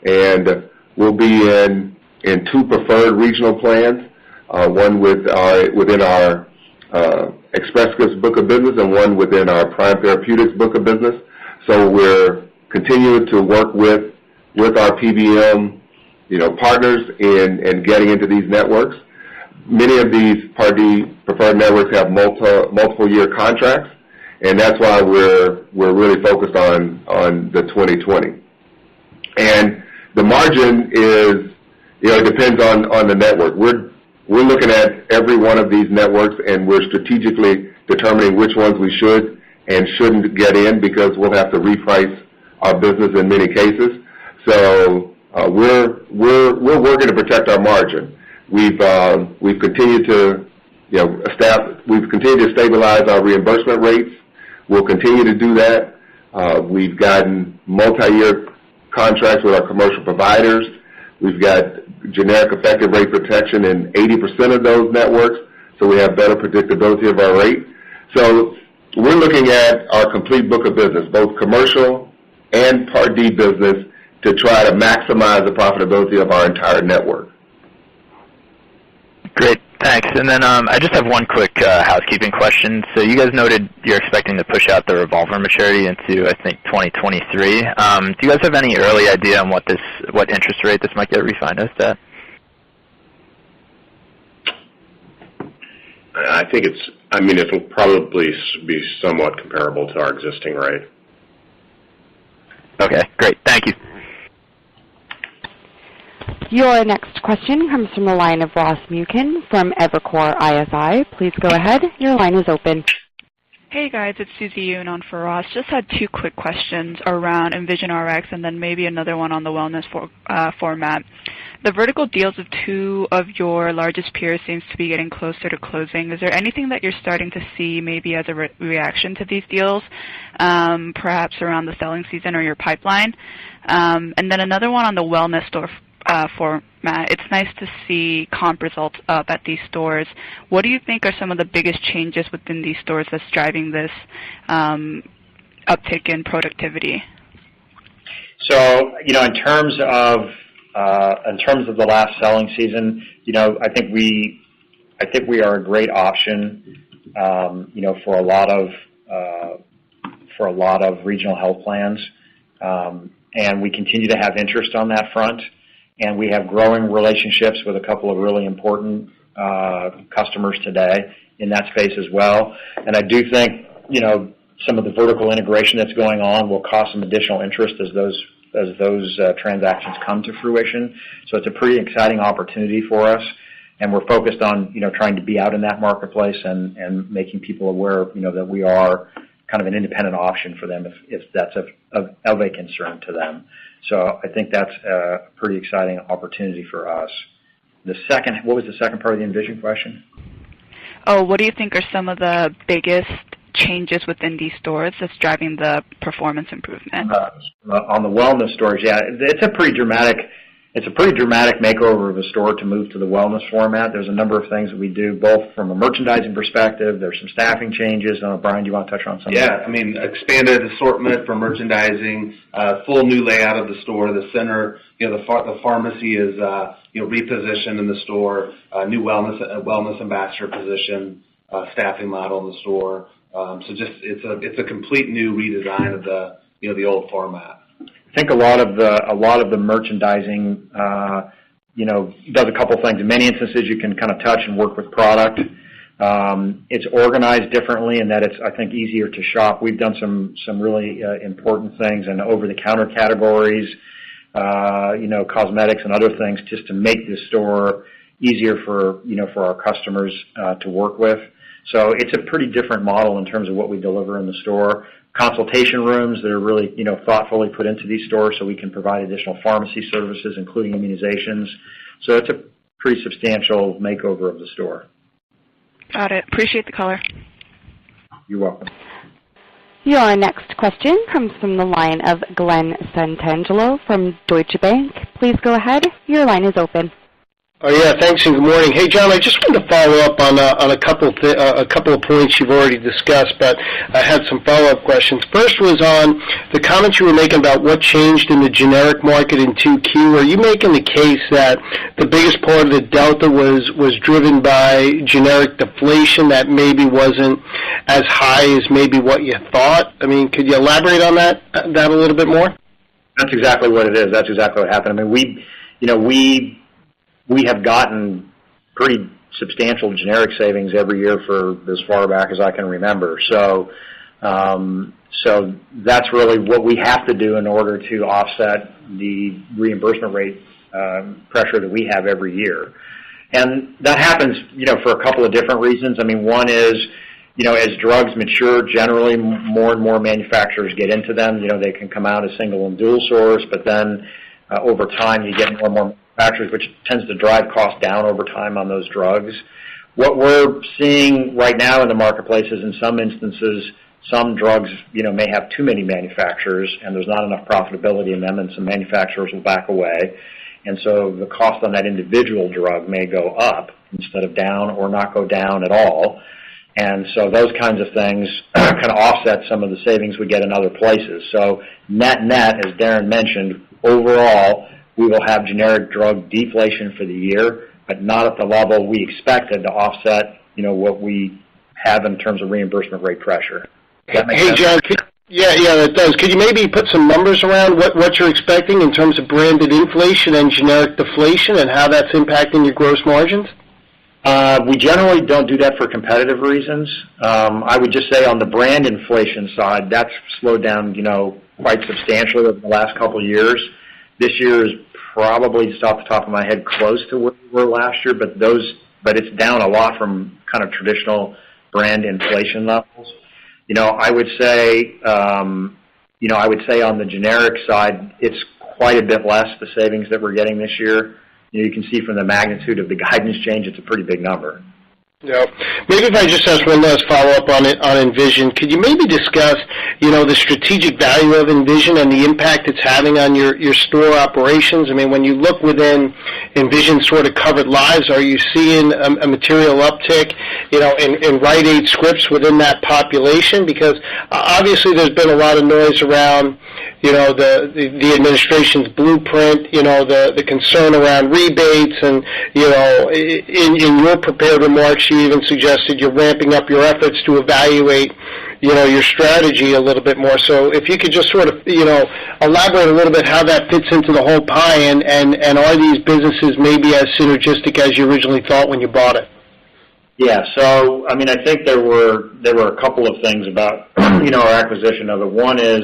And we'll be in two preferred regional plans, one within our Express Scripts book of business and one within our Prime Therapeutics book of business. So we're continuing to work with our PBM, partners in getting into these networks. Many of these Part D preferred networks have multiple year contracts, and that's why we're really focused on the 2020. And the margin is, it depends on the network. We're looking at every one of these networks, and we're strategically determining which ones we should and shouldn't get in, because we'll have to reprice our business in many cases. So we're working to protect our margin. We've continued to stabilize our reimbursement rates. We'll continue to do that. We've gotten multi-year contracts with our commercial providers. We've got generic effective rate protection in 80% of those networks, so we have better predictability of our rate. So we're looking at our complete book of business, both commercial and Part D business, to try to maximize the profitability of our entire network. Great, thanks. And then I just have one quick housekeeping question. So you guys noted you're expecting to push out the revolver maturity into, I think, 2023. Do you guys have any early idea on what interest rate this might get refinanced at? I think it's I mean, it will probably be somewhat comparable to our existing rate. Okay, great. Thank you. Your next question comes from the line of Ross Mukin from Evercore ISI. Please go ahead. Your line is open. Hey guys, it's Susie Yoon on for Ross. Just had two quick questions around Envision RX and then maybe another one on the wellness format. The vertical deals of two of your largest peers seems to be getting closer to closing. Is there anything that you're starting to see maybe as a reaction to these deals, perhaps around the selling season or your pipeline? And then another one on the wellness store format. It's nice to see comp results up at these stores. What do you think are some of the biggest changes within these stores that's driving this uptick in productivity? So, in terms of the last selling season, I think we are a great option, for a lot of regional health plans, and we continue to have interest on that front. And we have growing relationships with a couple of really important customers today in that space as well. And I do think, some of the vertical integration that's going on will cause some additional interest as those transactions come to fruition. So it's a pretty exciting opportunity for us, and we're focused on, trying to be out in that marketplace and making people aware, that we are kind of an independent option for them if that's of a concern to them. So I think that's a pretty exciting opportunity for us. What was the second part of the Envision question? Oh, what do you think are some of the biggest changes within these stores that's driving the performance improvement? On the wellness stores, yeah, it's a pretty dramatic makeover of a store to move to the wellness format. There's a number of things that we do, both from a merchandising perspective. There's some staffing changes. Brian, do you want to touch on some of that? Yeah, I mean, expanded assortment for merchandising, full new layout of the store. The center, the pharmacy is, repositioned in the store. New wellness ambassador position, staffing model in the store. So just it's a complete new redesign of the old format. I think a lot of the merchandising, does a couple things. In many instances, you can kind of touch and work with product. It's organized differently in that it's, I think, easier to shop. We've done some really important things in over-the-counter categories, cosmetics and other things, just to make the store easier for our customers to work with. So it's a pretty different model in terms of what we deliver in the store. Consultation rooms that are really, thoughtfully put into these stores so we can provide additional pharmacy services, including immunizations. So it's a pretty substantial makeover of the store. Got it. Appreciate the color. You're welcome. Your next question comes from the line of Glenn Santangelo from Deutsche Bank. Please go ahead. Your line is open. Oh yeah, thanks and good morning. Hey John, I just wanted to follow up on a couple of points you've already discussed, but I had some follow-up questions. First was on the comments you were making about what changed in the generic market in 2Q. Are you making the case that the biggest part of the delta was driven by generic deflation that maybe wasn't as high as maybe what you thought? I mean, could you elaborate on that a little bit more? That's exactly what it is. That's exactly what happened. I mean, we have gotten pretty substantial generic savings every year for as far back as I can remember. So that's really what we have to do in order to offset the reimbursement rate pressure that we have every year. And that happens, for a couple of different reasons. I mean, one is, as drugs mature, generally more and more manufacturers get into them. They can come out as single and dual source, but then over time you get more and more manufacturers, which tends to drive costs down over time on those drugs. What we're seeing right now in the marketplace is, in some instances, some drugs, may have too many manufacturers, and there's not enough profitability in them, and some manufacturers will back away. And so the cost on that individual drug may go up instead of down, or not go down at all. And so those kinds of things kind of offset some of the savings we get in other places. So net, as Darren mentioned, overall, we will have generic drug deflation for the year, but not at the level we expected to offset, what we have in terms of reimbursement rate pressure. Hey, John, yeah, that does. Could you maybe put some numbers around what you're expecting in terms of branded inflation and generic deflation and how that's impacting your gross margins? We generally don't do that for competitive reasons. I would just say on the brand inflation side, that's slowed down, quite substantially over the last couple of years. This year is probably, just off the top of my head, close to where we were last year, but it's down a lot from kind of traditional brand inflation levels. I would say, on the generic side, it's quite a bit less, the savings that we're getting this year. You can see from the magnitude of the guidance change, it's a pretty big number. Yeah. Maybe if I just ask one last follow-up on Envision, could you maybe discuss, the strategic value of Envision and the impact it's having on your store operations? I mean, when you look within Envision sort of covered lives, are you seeing a material uptick, in Rite Aid scripts within that population? Because obviously there's been a lot of noise around, the administration's blueprint, the concern around rebates, and, in your prepared remarks, you even suggested you're ramping up your efforts to evaluate, your strategy a little bit more. So if you could just sort of, elaborate a little bit how that fits into the whole pie, and are these businesses maybe as synergistic as you originally thought when you bought it? Yeah, so, I think there were a couple of things about, our acquisition of it. One is,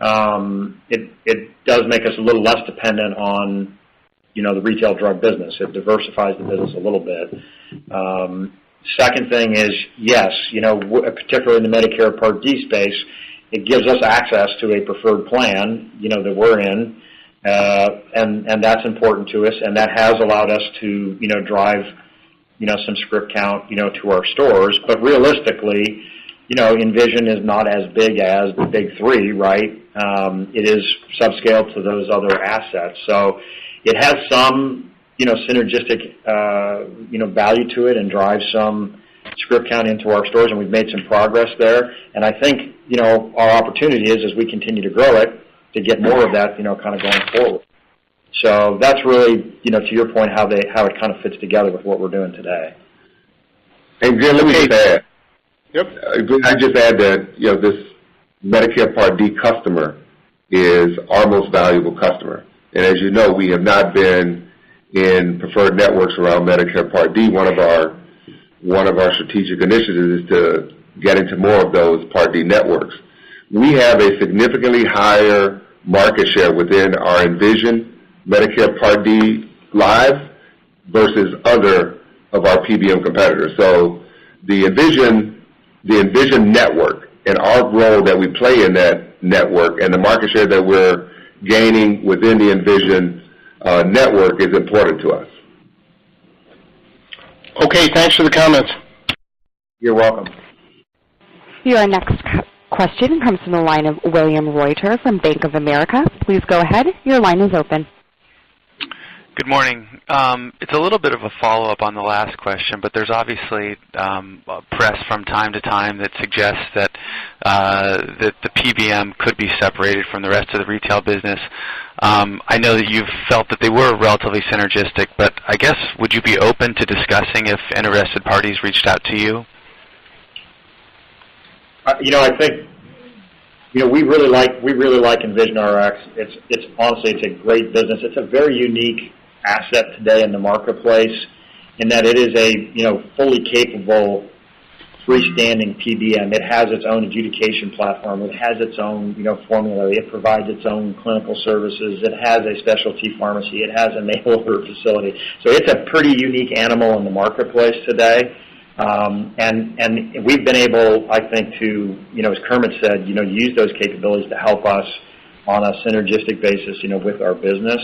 it does make us a little less dependent on, the retail drug business. It diversifies the business a little bit. Second thing is, yes, particularly in the Medicare Part D space, it gives us access to a preferred plan, that we're in, and that's important to us, and that has allowed us to, drive, some script count, to our stores. But realistically, Envision is not as big as the big three, right? It is subscale to those other assets. So it has some, synergistic, value to it and drives some script count into our stores, and we've made some progress there. And I think, our opportunity is, as we continue to grow it, to get more of that, kind of going forward. So that's really, to your point, how it kind of fits together with what we're doing today. And Jim, let me just add. Yep. I just add that, this Medicare Part D customer is our most valuable customer. And as you know, we have not been in preferred networks around Medicare Part D. One of our strategic initiatives is to get into more of those Part D networks. We have a significantly higher market share within our Envision Medicare Part D lives versus other of our PBM competitors. So the Envision network and our role that we play in that network and the market share that we're gaining within the Envision network is important to us. Okay, thanks for the comments. You're welcome. Your next question comes from the line of William Reuter from Bank of America. Please go ahead. Your line is open. Good morning. It's a little bit of a follow-up on the last question, but there's obviously press from time to time that suggests that the PBM could be separated from the rest of the retail business. I know that you've felt that they were relatively synergistic, but I guess would you be open to discussing if interested parties reached out to you? I think we really like Envision RX. It's honestly a great business. It's a very unique asset today in the marketplace in that it is a fully capable freestanding PBM. It has its own adjudication platform. It has its own formulary. It provides its own clinical services. It has a specialty pharmacy. It has a mail order facility. So it's a pretty unique animal in the marketplace today. And we've been able, I think, to, as Kermit said, use those capabilities to help us on a synergistic basis, with our business.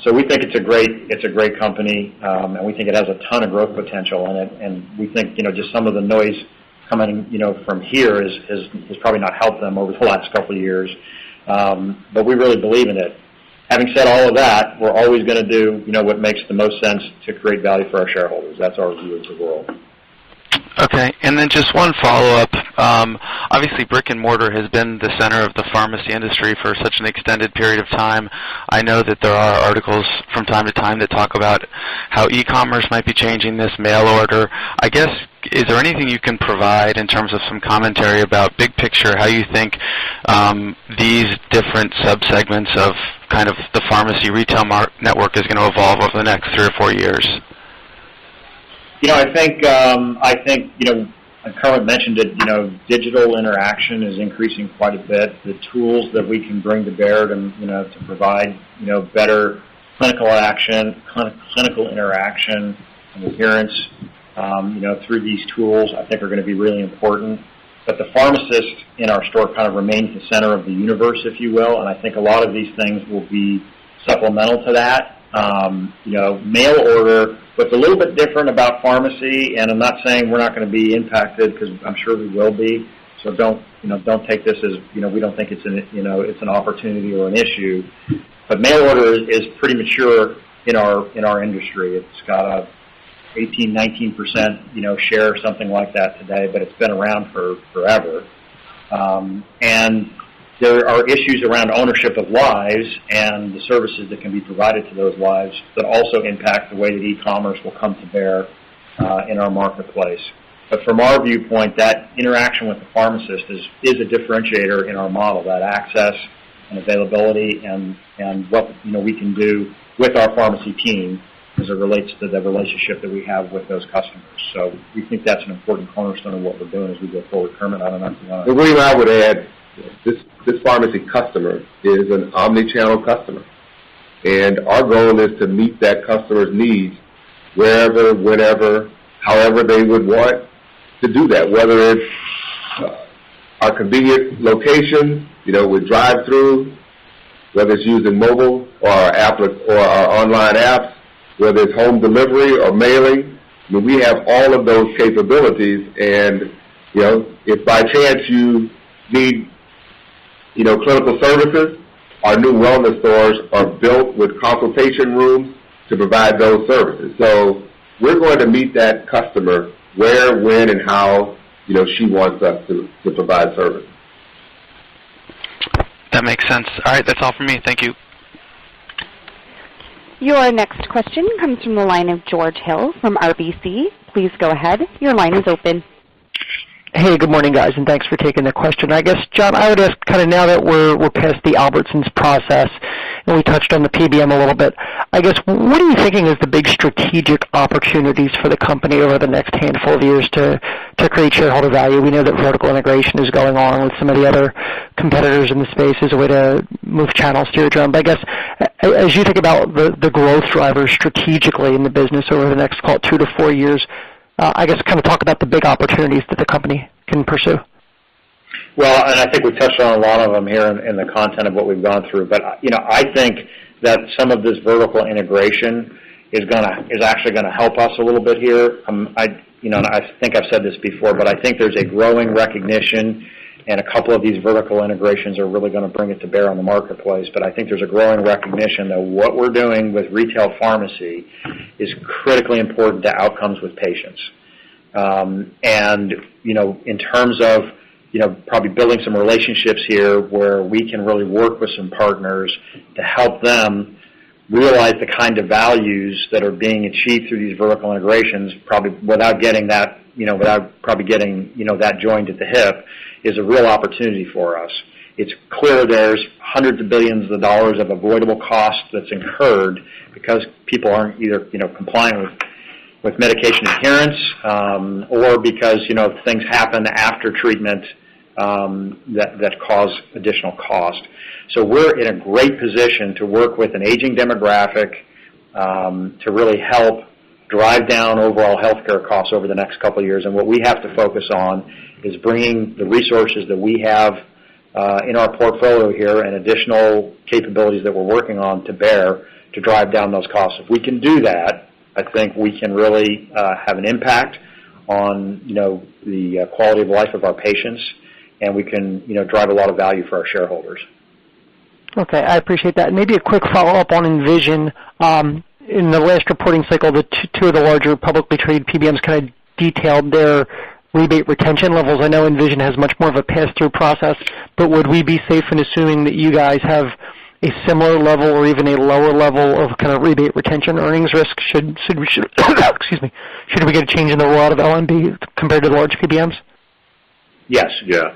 So we think it's a great company, and we think it has a ton of growth potential in it. And we think, just some of the noise coming, from here has probably not helped them over the last couple of years. But we really believe in it. Having said all of that, we're always going to do, what makes the most sense to create value for our shareholders. That's our view of the world. Okay, and then just one follow-up. Obviously, brick and mortar has been the center of the pharmacy industry for such an extended period of time. I know that there are articles from time to time that talk about how e-commerce might be changing this mail order. I guess, is there anything you can provide in terms of some commentary about big picture, how you think these different subsegments of kind of the pharmacy retail network is going to evolve over the next 3 or 4 years? I think Kermit mentioned it. Digital interaction is increasing quite a bit. The tools that we can bring to bear to provide better clinical interaction and adherence through these tools, I think are going to be really important. But the pharmacist in our store kind of remains the center of the universe, if you will, and I think a lot of these things will be supplemental to that. Mail order, what's a little bit different about pharmacy, and I'm not saying we're not going to be impacted because I'm sure we will be. So don't take this as we don't think it's an opportunity or an issue. But mail order is pretty mature in our industry. It's got a 18-19% share, something like that today, but it's been around for forever. And there are issues around ownership of lives and the services that can be provided to those lives that also impact the way that e-commerce will come to bear in our marketplace. But from our viewpoint, that interaction with the pharmacist is a differentiator in our model, that access and availability and what we can do with our pharmacy team as it relates to the relationship that we have with those customers. So we think that's an important cornerstone of what we're doing as we go forward. Kermit, I don't know if you want to... William, I would add, this pharmacy customer is an omni-channel customer. And our goal is to meet that customer's needs wherever, whenever, however they would want to do that, whether it's our convenient location, with drive-through, whether it's using mobile or our online apps, whether it's home delivery or mailing. We have all of those capabilities, and if by chance you need clinical services, our new wellness stores are built with consultation rooms to provide those services. So we're going to meet that customer where, when, and how she wants us to provide service. That makes sense. All right, that's all for me. Thank you. Your next question comes from the line of George Hill from RBC. Please go ahead. Your line is open. Hey, good morning, guys, and thanks for taking the question. I guess, John, I would ask kind of now that we're past the Albertsons process, and we touched on the PBM a little bit, I guess, what are you thinking is the big strategic opportunities for the company over the next handful of years to create shareholder value? We know that vertical integration is going on with some of the other competitors in the space as a way to move channels to your drum. But I guess, as you think about the growth drivers strategically in the business over the next, call it, 2 to 4 years, I guess kind of talk about the big opportunities that the company can pursue. Well, and I think we've touched on a lot of them here in the content of what we've gone through. But I think that some of this vertical integration is actually going to help us a little bit here. I think I've said this before, but I think there's a growing recognition, and a couple of these vertical integrations are really going to bring it to bear on the marketplace. But I think there's a growing recognition that what we're doing with retail pharmacy is critically important to outcomes with patients. And in terms of probably building some relationships here where we can really work with some partners to help them realize the kind of values that are being achieved through these vertical integrations, probably without getting that, that joined at the hip, is a real opportunity for us. It's clear there's hundreds of billions of dollars of avoidable costs that's incurred because people aren't either complying with medication adherence or because things happen after treatment that cause additional cost. So we're in a great position to work with an aging demographic to really help drive down overall healthcare costs over the next couple of years. And what we have to focus on is bringing the resources that we have in our portfolio here and additional capabilities that we're working on to bear to drive down those costs. If we can do that, I think we can really have an impact on the quality of life of our patients, and we can drive a lot of value for our shareholders. Okay, I appreciate that. Maybe a quick follow-up on Envision. In the last reporting cycle, the two of the larger publicly traded PBMs kind of detailed their rebate retention levels. I know Envision has much more of a pass-through process, but would we be safe in assuming that you guys have a similar level or even a lower level of kind of rebate retention earnings risk? Should we excuse me, should we get a change in the rollout of LNB compared to the large PBMs? Yes. Yeah.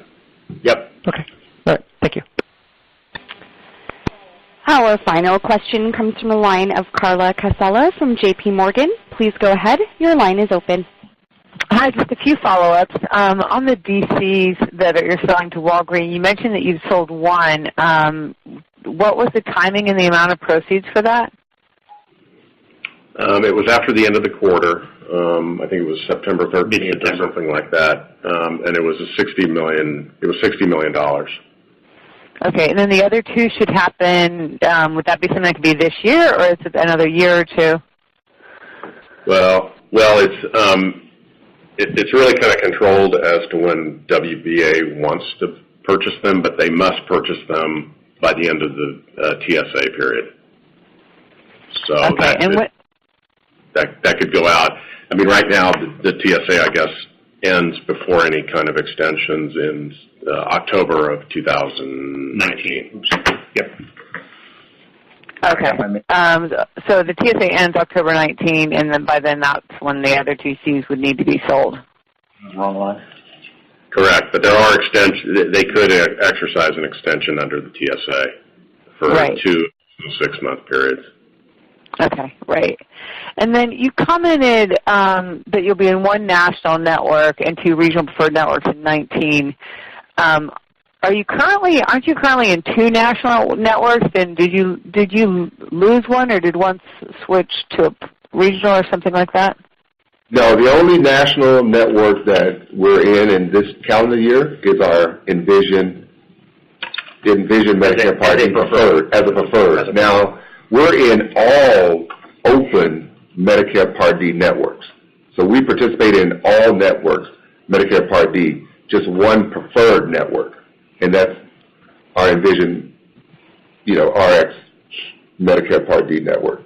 Yep. Okay. All right. Thank you. Our final question comes from the line of Carla Casella from J.P. Morgan. Please go ahead. Your line is open. Hi, just a few follow-ups. On the DCs that you're selling to Walgreens, you mentioned that you've sold one. What was the timing and the amount of proceeds for that? It was after the end of the quarter. I think it was September 13th or something like that, and it was $60 million. Okay, and then the other two should happen. Would that be something that could be this year, or is it another year or two? Well, it's really kind of controlled as to when WBA wants to purchase them, but they must purchase them by the end of the TSA period. So okay, that could go out. I mean, right now the TSA, I guess, ends before any kind of extensions in October of 2019. Yep. Okay. So the TSA ends October 19, and then by then that's when the other two Cs would need to be sold. Wrong line. Correct, but there are extensions. They could exercise an extension under the TSA for 2 6-month periods. Okay, right. And then you commented that you'll be in one national network and 2 regional preferred networks in 19. Aren't you currently in 2 national networks? And did you lose one, or did one switch to a regional or something like that? No, the only national network that we're in this calendar year is our Envision Medicare Part D preferred, as a preferred. Now, we're in all open Medicare Part D networks. So we participate in all networks, Medicare Part D, just one preferred network. And that's our Envision, RX Medicare Part D network.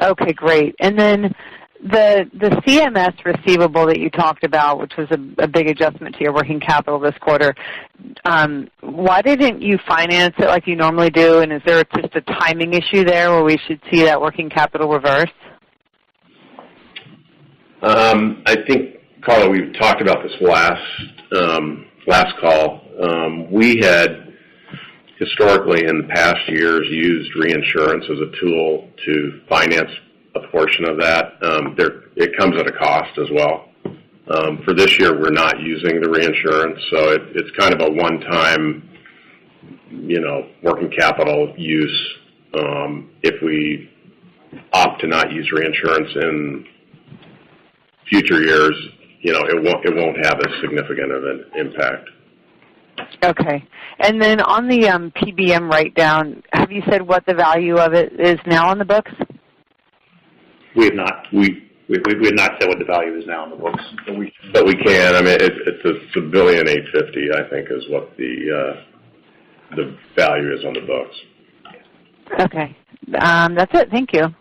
Okay, great. And then the CMS receivable that you talked about, which was a big adjustment to your working capital this quarter, why didn't you finance it like you normally do? And is there just a timing issue there where we should see that working capital reverse? I think, Carla, we've talked about this last call. We had historically in the past years used reinsurance as a tool to finance a portion of that. It comes at a cost as well. For this year, we're not using the reinsurance, so it's kind of a one-time, working capital use. If we opt to not use reinsurance in future years, it won't have as significant of an impact. Okay. And then on the PBM write-down, have you said what the value of it is now on the books? We have not. We have not said what the value is now on the books. But we can. I mean, it's $1.85 billion, I think, is what the value is on the books. Okay. That's it. Thank you.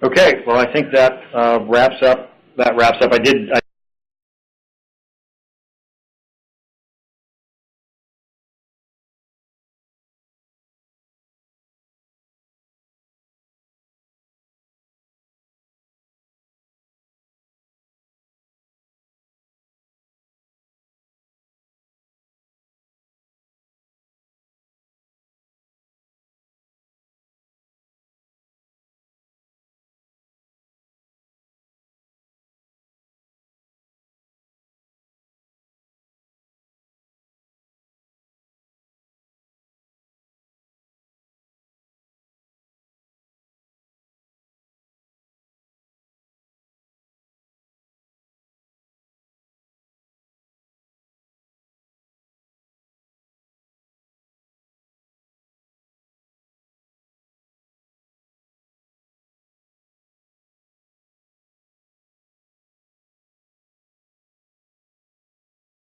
Okay. Well, I think that wraps up. I